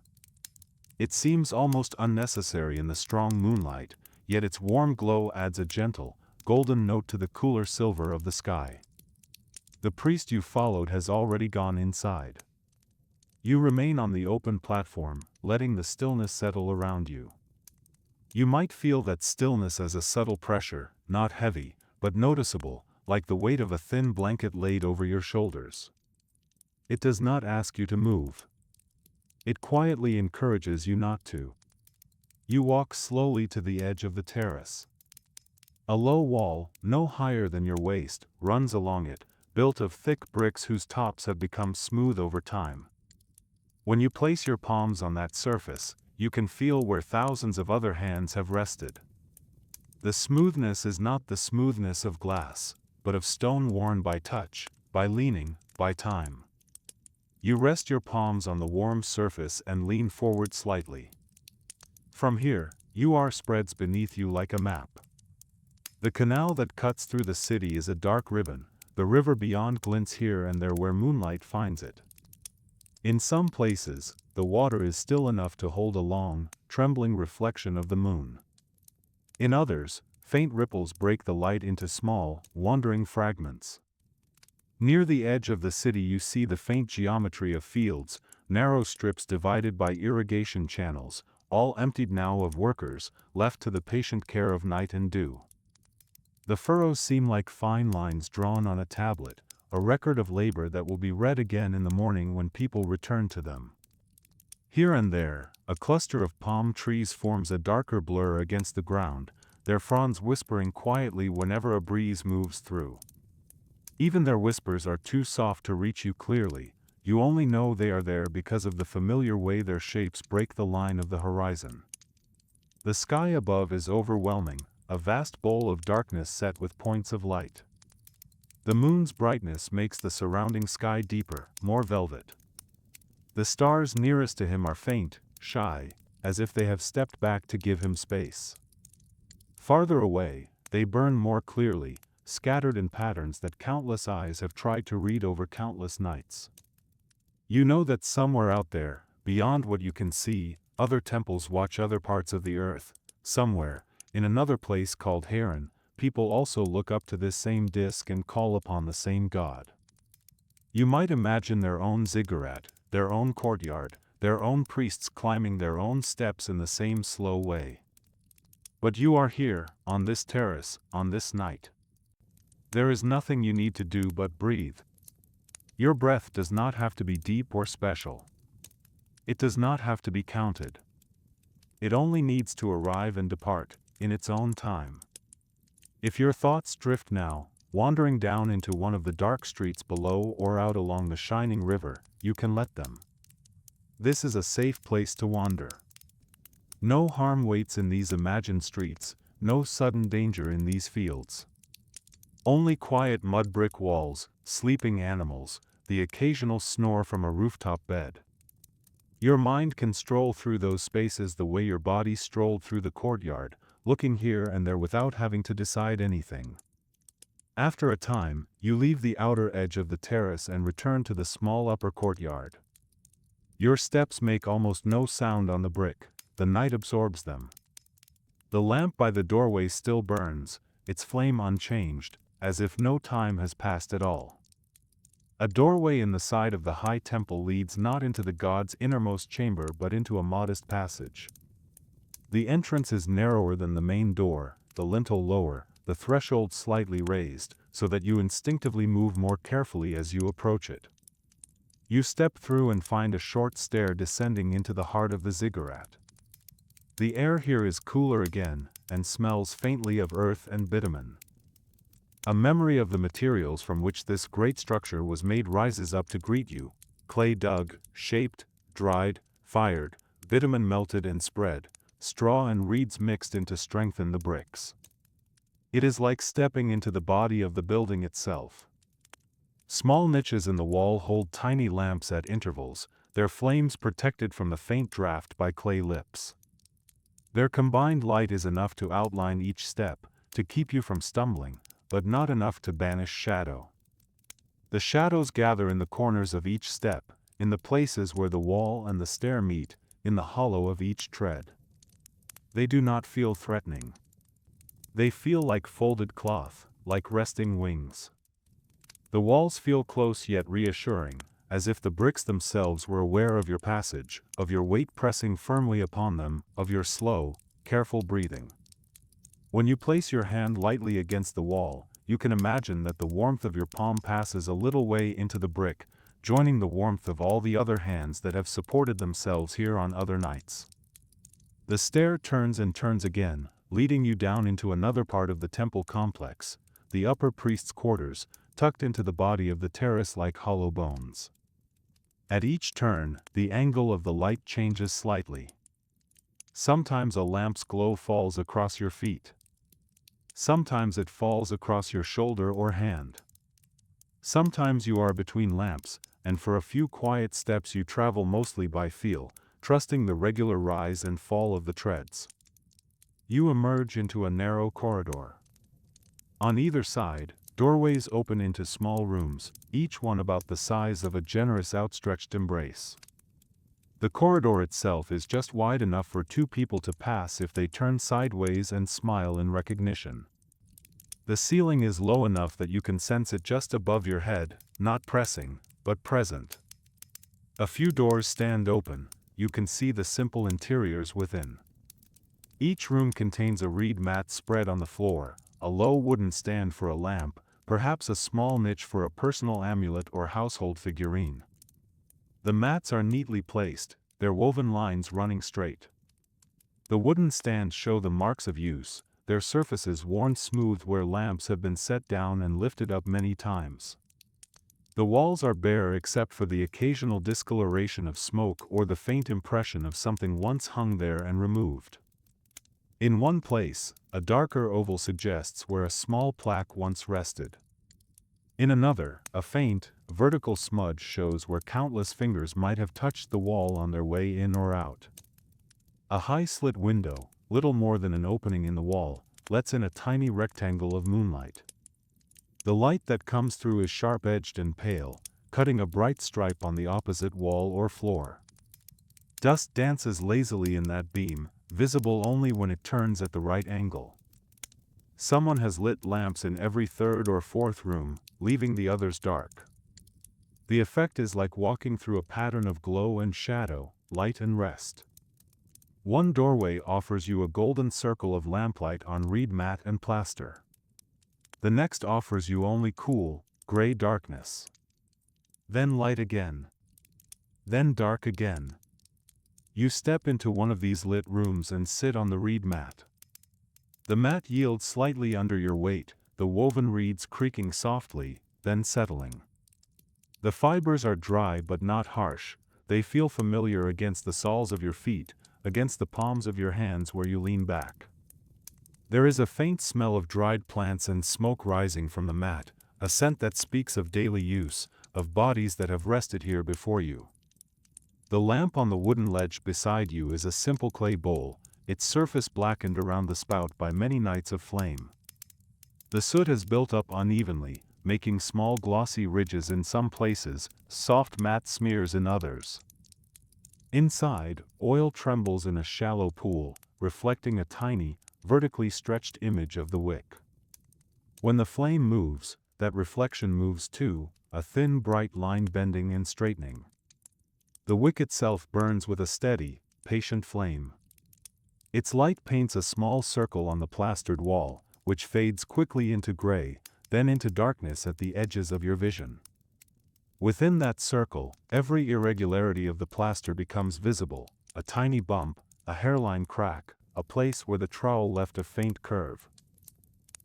Speaker 1: It seems almost unnecessary in the strong moonlight, yet its warm glow adds a gentle, golden note to the cooler silver of the sky. The priest you followed has already gone inside. You remain on the open platform, letting the stillness settle around you. You might feel that stillness as a subtle pressure, not heavy, but noticeable, like the weight of a thin blanket laid over your shoulders. It does not ask you to move. It quietly encourages you not to. You walk slowly to the edge of the terrace. A low wall, no higher than your waist, runs along it, built of thick bricks whose tops have become smooth over time. When you place your palms on that surface, you can feel where thousands of other hands have rested. The smoothness is not the smoothness of glass, but of stone worn by touch, by leaning, by time. You rest your palms on the warm surface and lean forward slightly. From here, UR spreads beneath you like a map. The canal that cuts through the city is a dark ribbon, the river beyond glints here and there where moonlight finds it. In some places, the water is still enough to hold a long, trembling reflection of the moon. In others, faint ripples break the light into small, wandering fragments. Near the edge of the city you see the faint geometry of fields, narrow strips divided by irrigation channels, all emptied now of workers, left to the patient care of night and dew. The furrows seem like fine lines drawn on a tablet, a record of labor that will be read again in the morning when people return to them. Here and there, a cluster of palm trees forms a darker blur against the ground, their fronds whispering quietly whenever a breeze moves through. Even their whispers are too soft to reach you clearly, you only know they are there because of the familiar way their shapes break the line of the horizon. The sky above is overwhelming, a vast bowl of darkness set with points of light. The moon's brightness makes the surrounding sky deeper, more velvet. The stars nearest to him are faint, shy, as if they have stepped back to give him space. Farther away, they burn more clearly, scattered in patterns that countless eyes have tried to read over countless nights. You know that somewhere out there, beyond what you can see, other temples watch other parts of the earth. Somewhere, in another place called Haran, people also look up to this same disk and call upon the same God. You might imagine their own ziggurat, their own courtyard, their own priests climbing their own steps in the same slow way. But you are here, on this terrace, on this night. There is nothing you need to do but breathe. Your breath does not have to be deep or special. It does not have to be counted. It only needs to arrive and depart, in its own time. If your thoughts drift now, wandering down into one of the dark streets below or out along the shining river, you can let them. This is a safe place to wander. No harm waits in these imagined streets, no sudden danger in these fields. Only quiet mud brick walls, sleeping animals, the occasional snore from a rooftop bed. Your mind can stroll through those spaces the way your body strolled through the courtyard, looking here and there without having to decide anything. After a time, you leave the outer edge of the terrace and return to the small upper courtyard. Your steps make almost no sound on the brick, the night absorbs them. The lamp by the doorway still burns, its flame unchanged, as if no time has passed at all. A doorway in the side of the high temple leads not into the god's innermost chamber but into a modest passage. The entrance is narrower than the main door, the lintel lower, the threshold slightly raised, so that you instinctively move more carefully as you approach it. You step through and find a short stair descending into the heart of the ziggurat. The air here is cooler again, and smells faintly of earth and bitumen. A memory of the materials from which this great structure was made rises up to greet you: clay dug, shaped, dried, fired, bitumen melted and spread, straw and reeds mixed in to strengthen the bricks. It is like stepping into the body of the building itself. Small niches in the wall hold tiny lamps at intervals, their flames protected from the faint draft by clay lips. Their combined light is enough to outline each step, to keep you from stumbling, but not enough to banish shadow. The shadows gather in the corners of each step, in the places where the wall and the stair meet, in the hollow of each tread. They do not feel threatening. They feel like folded cloth, like resting wings. The walls feel close yet reassuring, as if the bricks themselves were aware of your passage, of your weight pressing firmly upon them, of your slow, careful breathing. When you place your hand lightly against the wall, you can imagine that the warmth of your palm passes a little way into the brick, joining the warmth of all the other hands that have supported themselves here on other nights. The stair turns and turns again, leading you down into another part of the temple complex, the upper priest's quarters, tucked into the body of the terrace like hollow bones. At each turn, the angle of the light changes slightly. Sometimes a lamp's glow falls across your feet. Sometimes it falls across your shoulder or hand. Sometimes you are between lamps, and for a few quiet steps you travel mostly by feel, trusting the regular rise and fall of the treads. You emerge into a narrow corridor. On either side, doorways open into small rooms, each one about the size of a generous outstretched embrace. The corridor itself is just wide enough for two people to pass if they turn sideways and smile in recognition. The ceiling is low enough that you can sense it just above your head, not pressing, but present. A few doors stand open, you can see the simple interiors within. Each room contains a reed mat spread on the floor, a low wooden stand for a lamp, perhaps a small niche for a personal amulet or household figurine. The mats are neatly placed, their woven lines running straight. The wooden stands show the marks of use, their surfaces worn smooth where lamps have been set down and lifted up many times. The walls are bare except for the occasional discoloration of smoke or the faint impression of something once hung there and removed. In one place, a darker oval suggests where a small plaque once rested. In another, a faint, vertical smudge shows where countless fingers might have touched the wall on their way in or out. A high slit window, little more than an opening in the wall, lets in a tiny rectangle of moonlight. The light that comes through is sharp-edged and pale, cutting a bright stripe on the opposite wall or floor. Dust dances lazily in that beam, visible only when it turns at the right angle. Someone has lit lamps in every third or fourth room, leaving the others dark. The effect is like walking through a pattern of glow and shadow, light and rest. One doorway offers you a golden circle of lamplight on reed mat and plaster. The next offers you only cool, gray darkness. Then light again. Then dark again. You step into one of these lit rooms and sit on the reed mat. The mat yields slightly under your weight, the woven reeds creaking softly, then settling. The fibers are dry but not harsh, they feel familiar against the soles of your feet, against the palms of your hands where you lean back. There is a faint smell of dried plants and smoke rising from the mat, a scent that speaks of daily use, of bodies that have rested here before you. The lamp on the wooden ledge beside you is a simple clay bowl, its surface blackened around the spout by many nights of flame. The soot has built up unevenly, making small glossy ridges in some places, soft matte smears in others. Inside, oil trembles in a shallow pool, reflecting a tiny, vertically stretched image of the wick. When the flame moves, that reflection moves too, a thin bright line bending and straightening. The wick itself burns with a steady, patient flame. Its light paints a small circle on the plastered wall, which fades quickly into gray, then into darkness at the edges of your vision. Within that circle, every irregularity of the plaster becomes visible, a tiny bump, a hairline crack, a place where the trowel left a faint curve.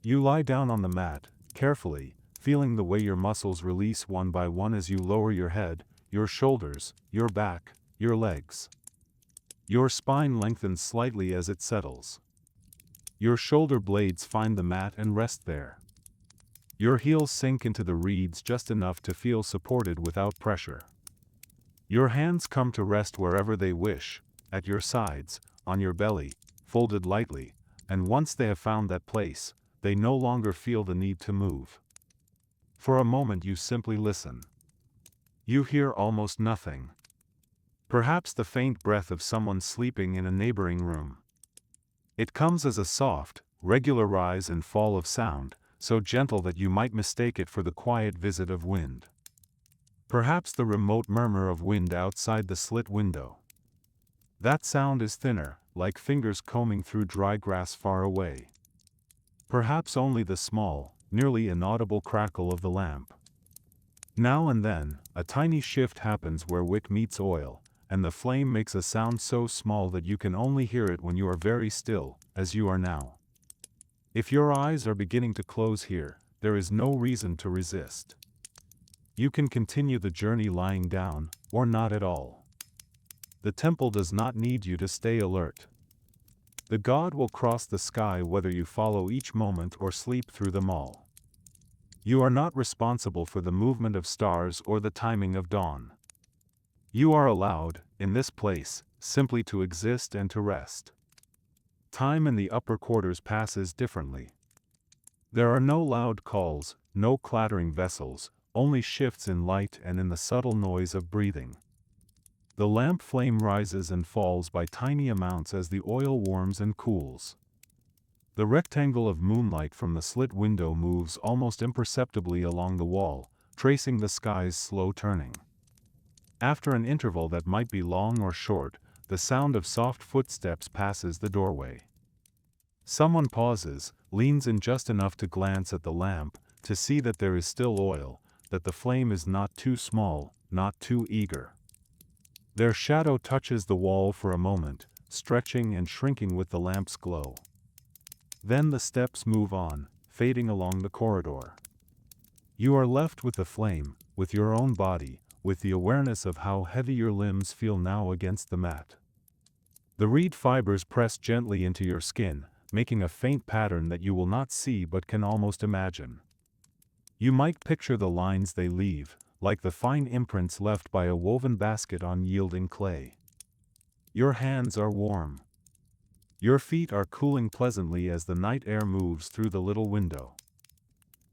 Speaker 1: You lie down on the mat, carefully, feeling the way your muscles release one by one as you lower your head, your shoulders, your back, your legs. Your spine lengthens slightly as it settles. Your shoulder blades find the mat and rest there. Your heels sink into the reeds just enough to feel supported without pressure. Your hands come to rest wherever they wish, at your sides, on your belly, folded lightly, and once they have found that place, they no longer feel the need to move. For a moment you simply listen. You hear almost nothing. Perhaps the faint breath of someone sleeping in a neighboring room. It comes as a soft, regular rise and fall of sound, so gentle that you might mistake it for the quiet visit of wind. Perhaps the remote murmur of wind outside the slit window. That sound is thinner, like fingers combing through dry grass far away. Perhaps only the small, nearly inaudible crackle of the lamp. Now and then, a tiny shift happens where wick meets oil, and the flame makes a sound so small that you can only hear it when you are very still, as you are now. If your eyes are beginning to close here, there is no reason to resist. You can continue the journey lying down, or not at all. The temple does not need you to stay alert. The god will cross the sky whether you follow each moment or sleep through them all. You are not responsible for the movement of stars or the timing of dawn. You are allowed, in this place, simply to exist and to rest. Time in the upper quarters passes differently. There are no loud calls, no clattering vessels, only shifts in light and in the subtle noise of breathing. The lamp flame rises and falls by tiny amounts as the oil warms and cools. The rectangle of moonlight from the slit window moves almost imperceptibly along the wall, tracing the sky's slow turning. After an interval that might be long or short, the sound of soft footsteps passes the doorway. Someone pauses, leans in just enough to glance at the lamp, to see that there is still oil, that the flame is not too small, not too eager. Their shadow touches the wall for a moment, stretching and shrinking with the lamp's glow. Then the steps move on, fading along the corridor. You are left with the flame, with your own body, with the awareness of how heavy your limbs feel now against the mat. The reed fibers press gently into your skin, making a faint pattern that you will not see but can almost imagine. You might picture the lines they leave, like the fine imprints left by a woven basket on yielding clay. Your hands are warm. Your feet are cooling pleasantly as the night air moves through the little window.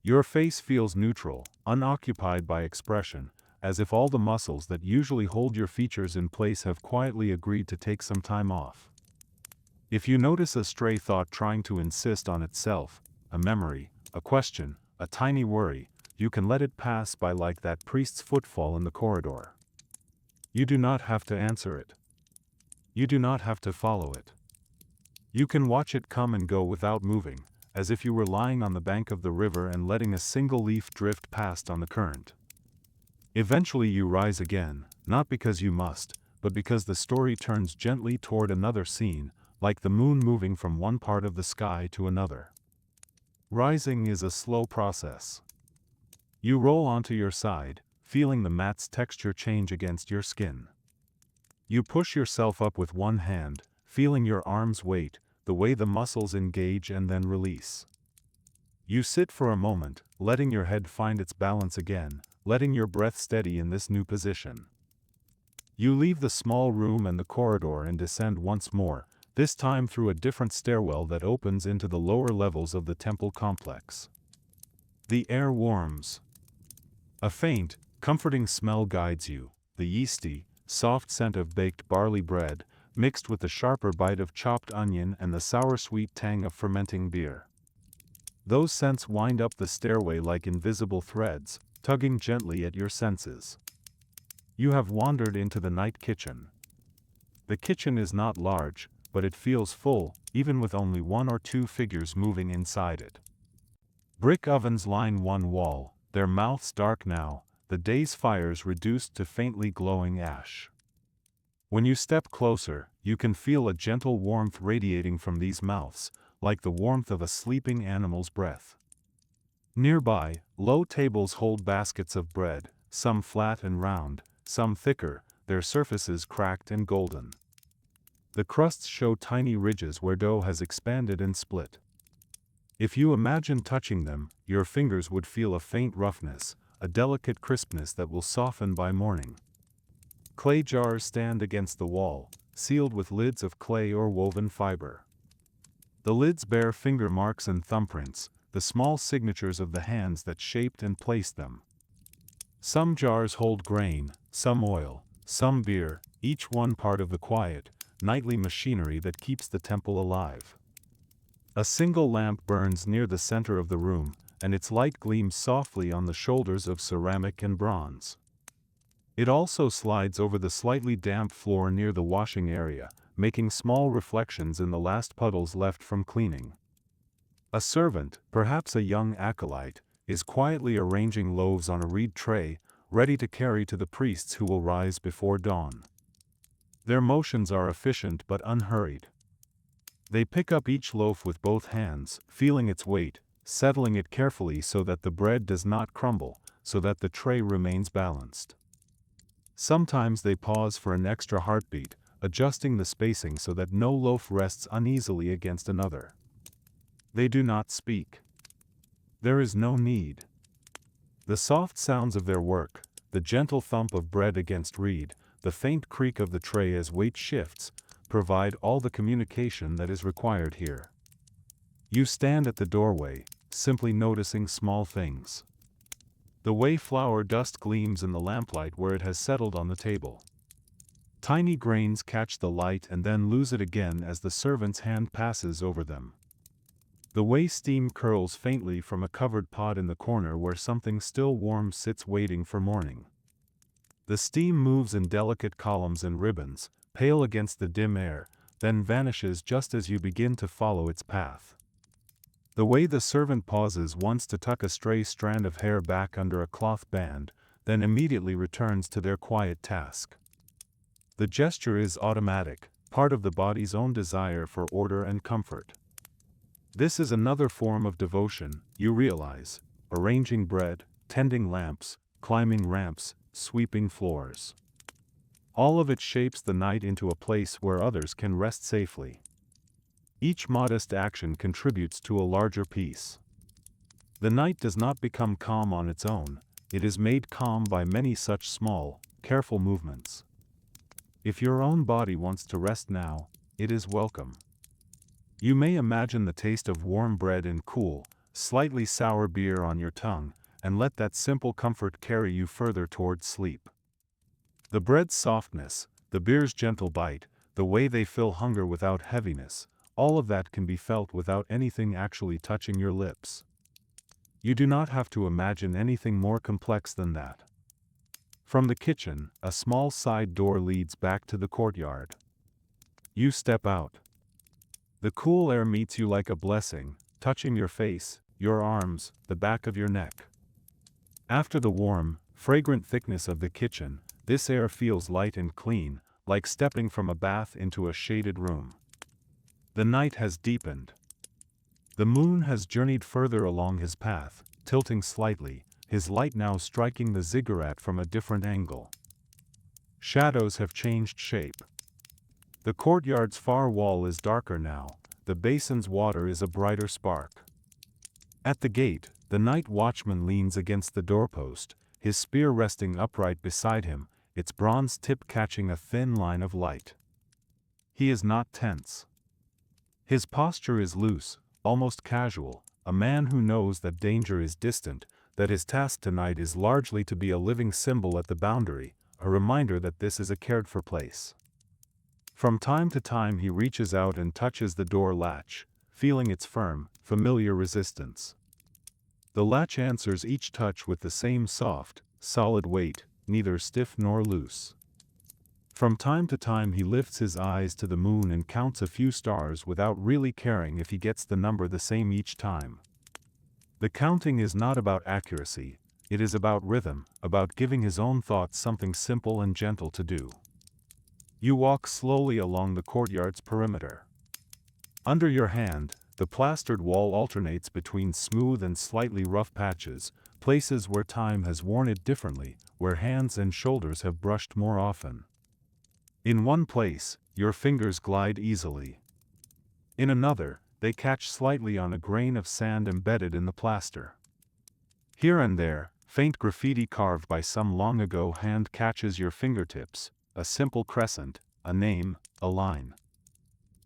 Speaker 1: Your face feels neutral, unoccupied by expression, as if all the muscles that usually hold your features in place have quietly agreed to take some time off. If you notice a stray thought trying to insist on itself, a memory, a question, a tiny worry, you can let it pass by like that priest's footfall in the corridor. You do not have to answer it. You do not have to follow it. You can watch it come and go without moving, as if you were lying on the bank of the river and letting a single leaf drift past on the current. Eventually you rise again, not because you must, but because the story turns gently toward another scene, like the moon moving from one part of the sky to another. Rising is a slow process. You roll onto your side, feeling the mat's texture change against your skin. You push yourself up with one hand, feeling your arms weight, the way the muscles engage and then release. You sit for a moment, letting your head find its balance again, letting your breath steady in this new position. You leave the small room and the corridor and descend once more, this time through a different stairwell that opens into the lower levels of the temple complex. The air warms. A faint, comforting smell guides you, the yeasty, soft scent of baked barley bread, mixed with the sharper bite of chopped onion and the sour-sweet tang of fermenting beer. Those scents wind up the stairway like invisible threads, tugging gently at your senses. You have wandered into the night kitchen. The kitchen is not large, but it feels full, even with only one or two figures moving inside it. Brick ovens line one wall, their mouths dark now, the day's fires reduced to faintly glowing ash. When you step closer, you can feel a gentle warmth radiating from these mouths, like the warmth of a sleeping animal's breath. Nearby, low tables hold baskets of bread, some flat and round, some thicker, their surfaces cracked and golden. The crusts show tiny ridges where dough has expanded and split. If you imagine touching them, your fingers would feel a faint roughness, a delicate crispness that will soften by morning. Clay jars stand against the wall, sealed with lids of clay or woven fiber. The lids bear finger marks and thumbprints, the small signatures of the hands that shaped and placed them. Some jars hold grain, some oil, some beer, each one part of the quiet, nightly machinery that keeps the temple alive. A single lamp burns near the center of the room, and its light gleams softly on the shoulders of ceramic and bronze. It also slides over the slightly damp floor near the washing area, making small reflections in the last puddles left from cleaning. A servant, perhaps a young acolyte, is quietly arranging loaves on a reed tray, ready to carry to the priests who will rise before dawn. Their motions are efficient but unhurried. They pick up each loaf with both hands, feeling its weight, settling it carefully so that the bread does not crumble, so that the tray remains balanced. Sometimes they pause for an extra heartbeat, adjusting the spacing so that no loaf rests uneasily against another. They do not speak. There is no need. The soft sounds of their work, the gentle thump of bread against reed, the faint creak of the tray as weight shifts, provide all the communication that is required here. You stand at the doorway, simply noticing small things. The way flour dust gleams in the lamplight where it has settled on the table. Tiny grains catch the light and then lose it again as the servant's hand passes over them. The way steam curls faintly from a covered pot in the corner where something still warm sits waiting for morning. The steam moves in delicate columns and ribbons, pale against the dim air, then vanishes just as you begin to follow its path. The way the servant pauses once to tuck a stray strand of hair back under a cloth band, then immediately returns to their quiet task. The gesture is automatic, part of the body's own desire for order and comfort. This is another form of devotion, you realize, arranging bread, tending lamps, climbing ramps, sweeping floors. All of it shapes the night into a place where others can rest safely. Each modest action contributes to a larger peace. The night does not become calm on its own, it is made calm by many such small, careful movements. If your own body wants to rest now, it is welcome. You may imagine the taste of warm bread and cool, slightly sour beer on your tongue, and let that simple comfort carry you further towards sleep. The bread's softness, the beer's gentle bite, the way they fill hunger without heaviness, all of that can be felt without anything actually touching your lips. You do not have to imagine anything more complex than that. From the kitchen, a small side door leads back to the courtyard. You step out. The cool air meets you like a blessing, touching your face, your arms, the back of your neck. After the warm, fragrant thickness of the kitchen, this air feels light and clean, like stepping from a bath into a shaded room. The night has deepened. The moon has journeyed further along his path, tilting slightly, his light now striking the ziggurat from a different angle. Shadows have changed shape. The courtyard's far wall is darker now, the basin's water is a brighter spark. At the gate, the night watchman leans against the doorpost, his spear resting upright beside him, its bronze tip catching a thin line of light. He is not tense. His posture is loose, almost casual, a man who knows that danger is distant, that his task tonight is largely to be a living symbol at the boundary, a reminder that this is a cared-for place. From time to time he reaches out and touches the door latch, feeling its firm, familiar resistance. The latch answers each touch with the same soft, solid weight, neither stiff nor loose. From time to time he lifts his eyes to the moon and counts a few stars without really caring if he gets the number the same each time. The counting is not about accuracy, it is about rhythm, about giving his own thoughts something simple and gentle to do. You walk slowly along the courtyard's perimeter. Under your hand, the plastered wall alternates between smooth and slightly rough patches, places where time has worn it differently, where hands and shoulders have brushed more often. In one place, your fingers glide easily. In another, they catch slightly on a grain of sand embedded in the plaster. Here and there, faint graffiti carved by some long ago hand catches your fingertips, a simple crescent, a name, a line.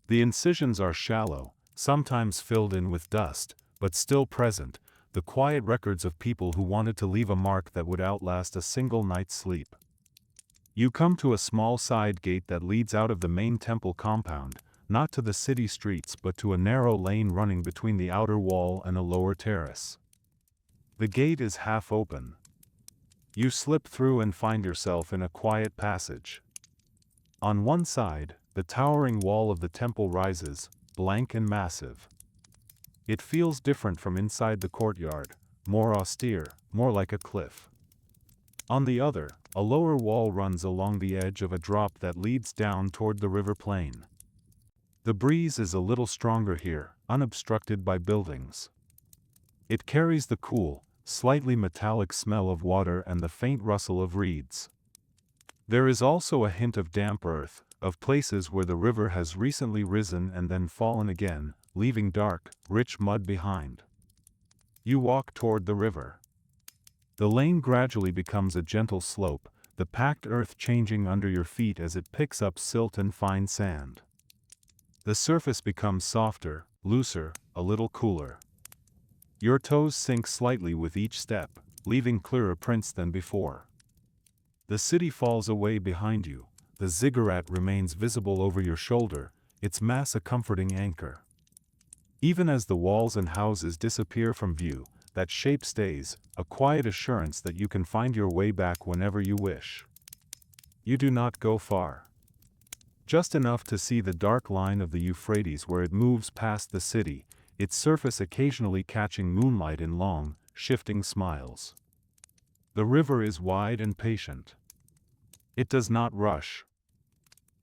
Speaker 1: The incisions are shallow, sometimes filled in with dust, but still present, the quiet records of people who wanted to leave a mark that would outlast a single night's sleep. You come to a small side gate that leads out of the main temple compound, not to the city streets but to a narrow lane running between the outer wall and a lower terrace. The gate is half open. You slip through and find yourself in a quiet passage. On one side, the towering wall of the temple rises, blank and massive. It feels different from inside the courtyard, more austere, more like a cliff. On the other, A lower wall runs along the edge of a drop that leads down toward the river plain. The breeze is a little stronger here, unobstructed by buildings. It carries the cool, slightly metallic smell of water and the faint rustle of reeds. There is also a hint of damp earth, of places where the river has recently risen and then fallen again, leaving dark, rich mud behind. You walk toward the river. The lane gradually becomes a gentle slope, the packed earth changing under your feet as it picks up silt and fine sand. The surface becomes softer, looser, a little cooler. Your toes sink slightly with each step, leaving clearer prints than before. The city falls away behind you, the ziggurat remains visible over your shoulder, its mass a comforting anchor. Even as the walls and houses disappear from view, that shape stays, a quiet assurance that you can find your way back whenever you wish. You do not go far. Just enough to see the dark line of the Euphrates where it moves past the city, its surface occasionally catching moonlight in long, shifting smiles. The river is wide and patient. It does not rush.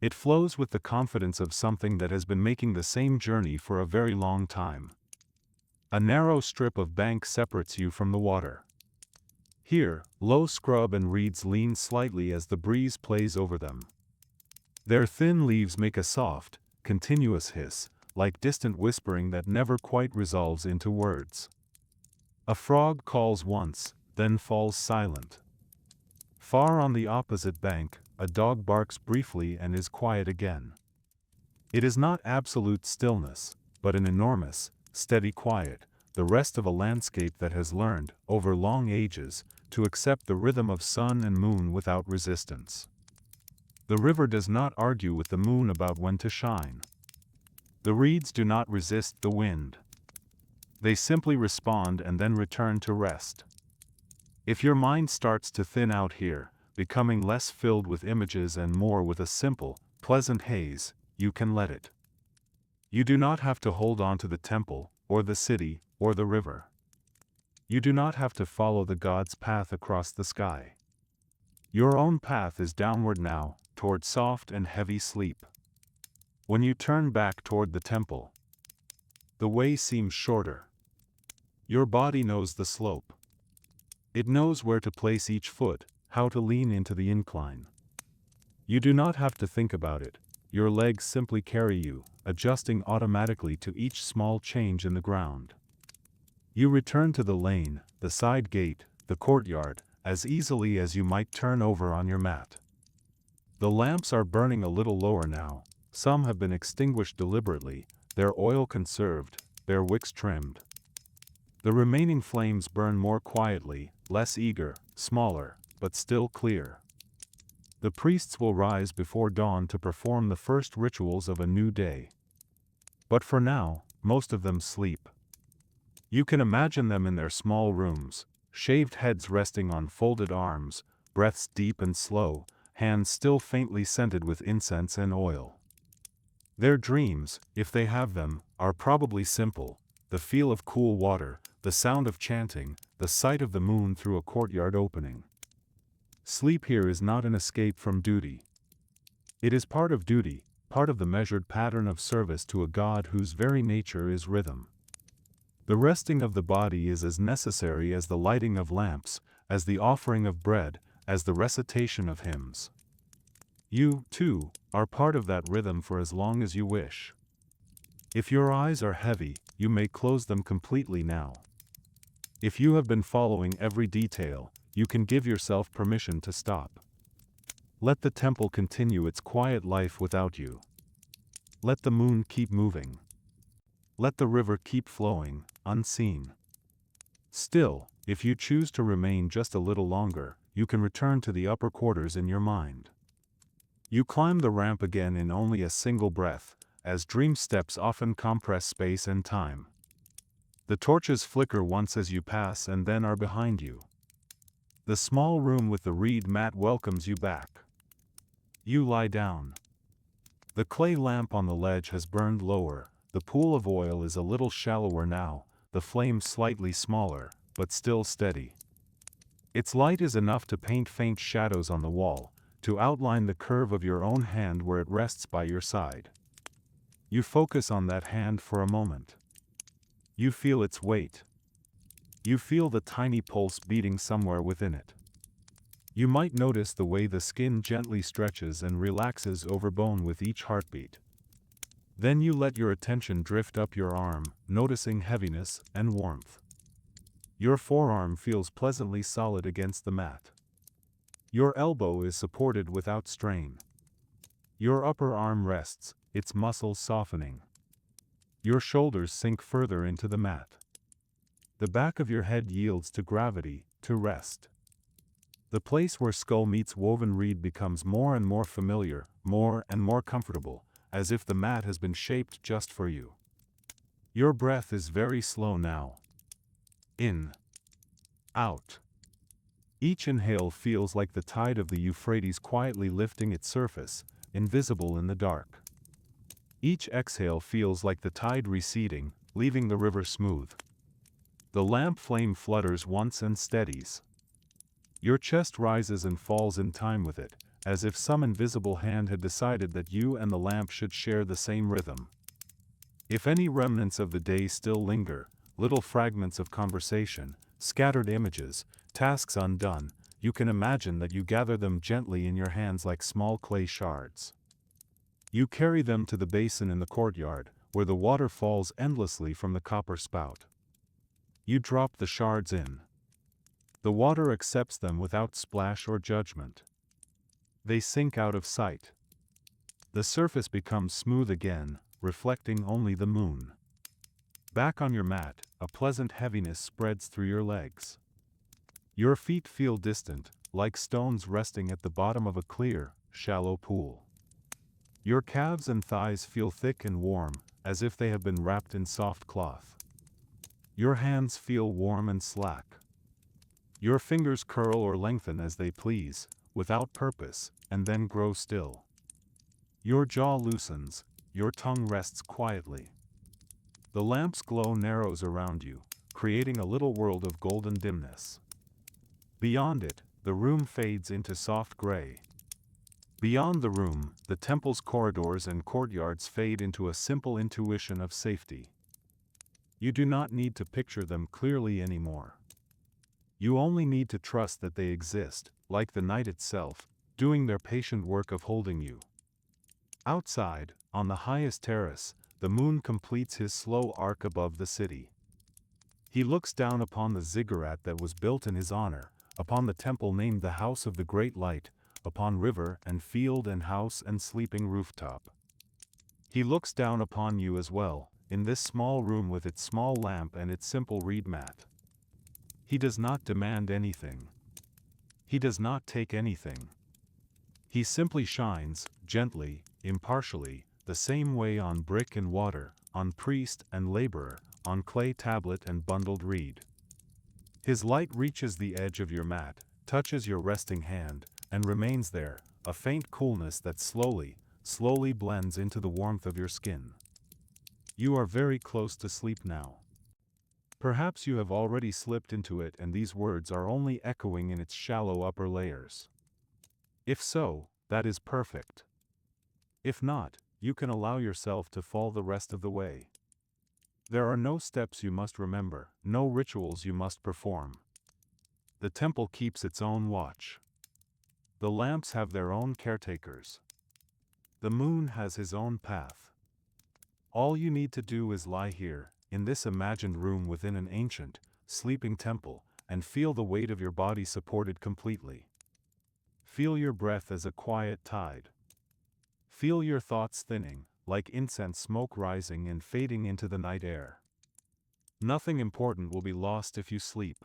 Speaker 1: It flows with the confidence of something that has been making the same journey for a very long time. A narrow strip of bank separates you from the water. Here, low scrub and reeds lean slightly as the breeze plays over them. Their thin leaves make a soft, continuous hiss, like distant whispering that never quite resolves into words. A frog calls once, then falls silent. Far on the opposite bank, a dog barks briefly and is quiet again. It is not absolute stillness, but an enormous, steady quiet, the rest of a landscape that has learned, over long ages, to accept the rhythm of sun and moon without resistance. The river does not argue with the moon about when to shine. The reeds do not resist the wind. They simply respond and then return to rest. If your mind starts to thin out here, becoming less filled with images and more with a simple, pleasant haze, you can let it. You do not have to hold on to the temple, or the city, or the river. You do not have to follow the god's path across the sky. Your own path is downward now, toward soft and heavy sleep. When you turn back toward the temple, the way seems shorter. Your body knows the slope. It knows where to place each foot, how to lean into the incline. You do not have to think about it, your legs simply carry you, adjusting automatically to each small change in the ground. You return to the lane, the side gate, the courtyard, as easily as you might turn over on your mat. The lamps are burning a little lower now, some have been extinguished deliberately, their oil conserved, their wicks trimmed. The remaining flames burn more quietly, less eager, smaller, but still clear. The priests will rise before dawn to perform the first rituals of a new day. But for now, most of them sleep. You can imagine them in their small rooms, shaved heads resting on folded arms, breaths deep and slow, hands still faintly scented with incense and oil. Their dreams, if they have them, are probably simple: the feel of cool water, the sound of chanting, the sight of the moon through a courtyard opening. Sleep here is not an escape from duty. It is part of duty, part of the measured pattern of service to a God whose very nature is rhythm. The resting of the body is as necessary as the lighting of lamps, as the offering of bread, as the recitation of hymns. You, too, are part of that rhythm for as long as you wish. If your eyes are heavy, you may close them completely now. If you have been following every detail, you can give yourself permission to stop. Let the temple continue its quiet life without you. Let the moon keep moving. Let the river keep flowing, unseen. Still, if you choose to remain just a little longer, you can return to the upper quarters in your mind. You climb the ramp again in only a single breath, as dream steps often compress space and time. The torches flicker once as you pass and then are behind you. The small room with the reed mat welcomes you back. You lie down. The clay lamp on the ledge has burned lower, the pool of oil is a little shallower now, the flame slightly smaller, but still steady. Its light is enough to paint faint shadows on the wall, to outline the curve of your own hand where it rests by your side. You focus on that hand for a moment. You feel its weight. You feel the tiny pulse beating somewhere within it. You might notice the way the skin gently stretches and relaxes over bone with each heartbeat. Then you let your attention drift up your arm, noticing heaviness and warmth. Your forearm feels pleasantly solid against the mat. Your elbow is supported without strain. Your upper arm rests, its muscles softening. Your shoulders sink further into the mat. The back of your head yields to gravity, to rest. The place where skull meets woven reed becomes more and more familiar, more and more comfortable, as if the mat has been shaped just for you. Your breath is very slow now. In. Out. Each inhale feels like the tide of the Euphrates quietly lifting its surface, invisible in the dark. Each exhale feels like the tide receding, leaving the river smooth. The lamp flame flutters once and steadies. Your chest rises and falls in time with it, as if some invisible hand had decided that you and the lamp should share the same rhythm. If any remnants of the day still linger, little fragments of conversation, scattered images, tasks undone, you can imagine that you gather them gently in your hands like small clay shards. You carry them to the basin in the courtyard, where the water falls endlessly from the copper spout. You drop the shards in. The water accepts them without splash or judgment. They sink out of sight. The surface becomes smooth again, reflecting only the moon. Back on your mat, a pleasant heaviness spreads through your legs. Your feet feel distant, like stones resting at the bottom of a clear, shallow pool. Your calves and thighs feel thick and warm, as if they have been wrapped in soft cloth. Your hands feel warm and slack. Your fingers curl or lengthen as they please, without purpose, and then grow still. Your jaw loosens, your tongue rests quietly. The lamp's glow narrows around you, creating a little world of golden dimness. Beyond it, the room fades into soft gray. Beyond the room, the temple's corridors and courtyards fade into a simple intuition of safety. You do not need to picture them clearly anymore. You only need to trust that they exist, like the night itself, doing their patient work of holding you. Outside, on the highest terrace, the moon completes his slow arc above the city. He looks down upon the ziggurat that was built in his honor, upon the temple named the House of the Great Light, upon river and field and house and sleeping rooftop. He looks down upon you as well, in this small room with its small lamp and its simple reed mat. He does not demand anything. He does not take anything. He simply shines, gently, impartially, the same way on brick and water, on priest and laborer, on clay tablet and bundled reed. His light reaches the edge of your mat, touches your resting hand, and remains there, a faint coolness that slowly, slowly blends into the warmth of your skin. You are very close to sleep now. Perhaps you have already slipped into it and these words are only echoing in its shallow upper layers. If so, that is perfect. If not, you can allow yourself to fall the rest of the way. There are no steps you must remember, no rituals you must perform. The temple keeps its own watch. The lamps have their own caretakers. The moon has his own path. All you need to do is lie here, in this imagined room within an ancient, sleeping temple, and feel the weight of your body supported completely. Feel your breath as a quiet tide. Feel your thoughts thinning, like incense smoke rising and fading into the night air. Nothing important will be lost if you sleep.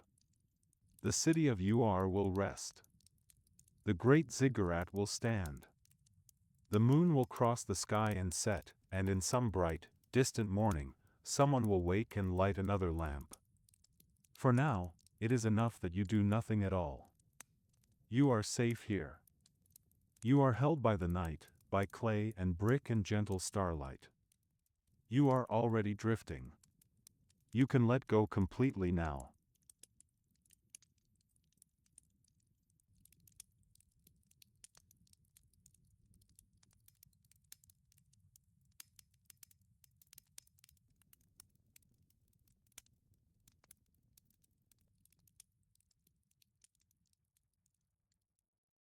Speaker 1: The city of Ur will rest. The great ziggurat will stand. The moon will cross the sky and set, and in some bright, distant morning, someone will wake and light another lamp. For now, it is enough that you do nothing at all. You are safe here. You are held by the night, by clay and brick and gentle starlight. You are already drifting. You can let go completely now.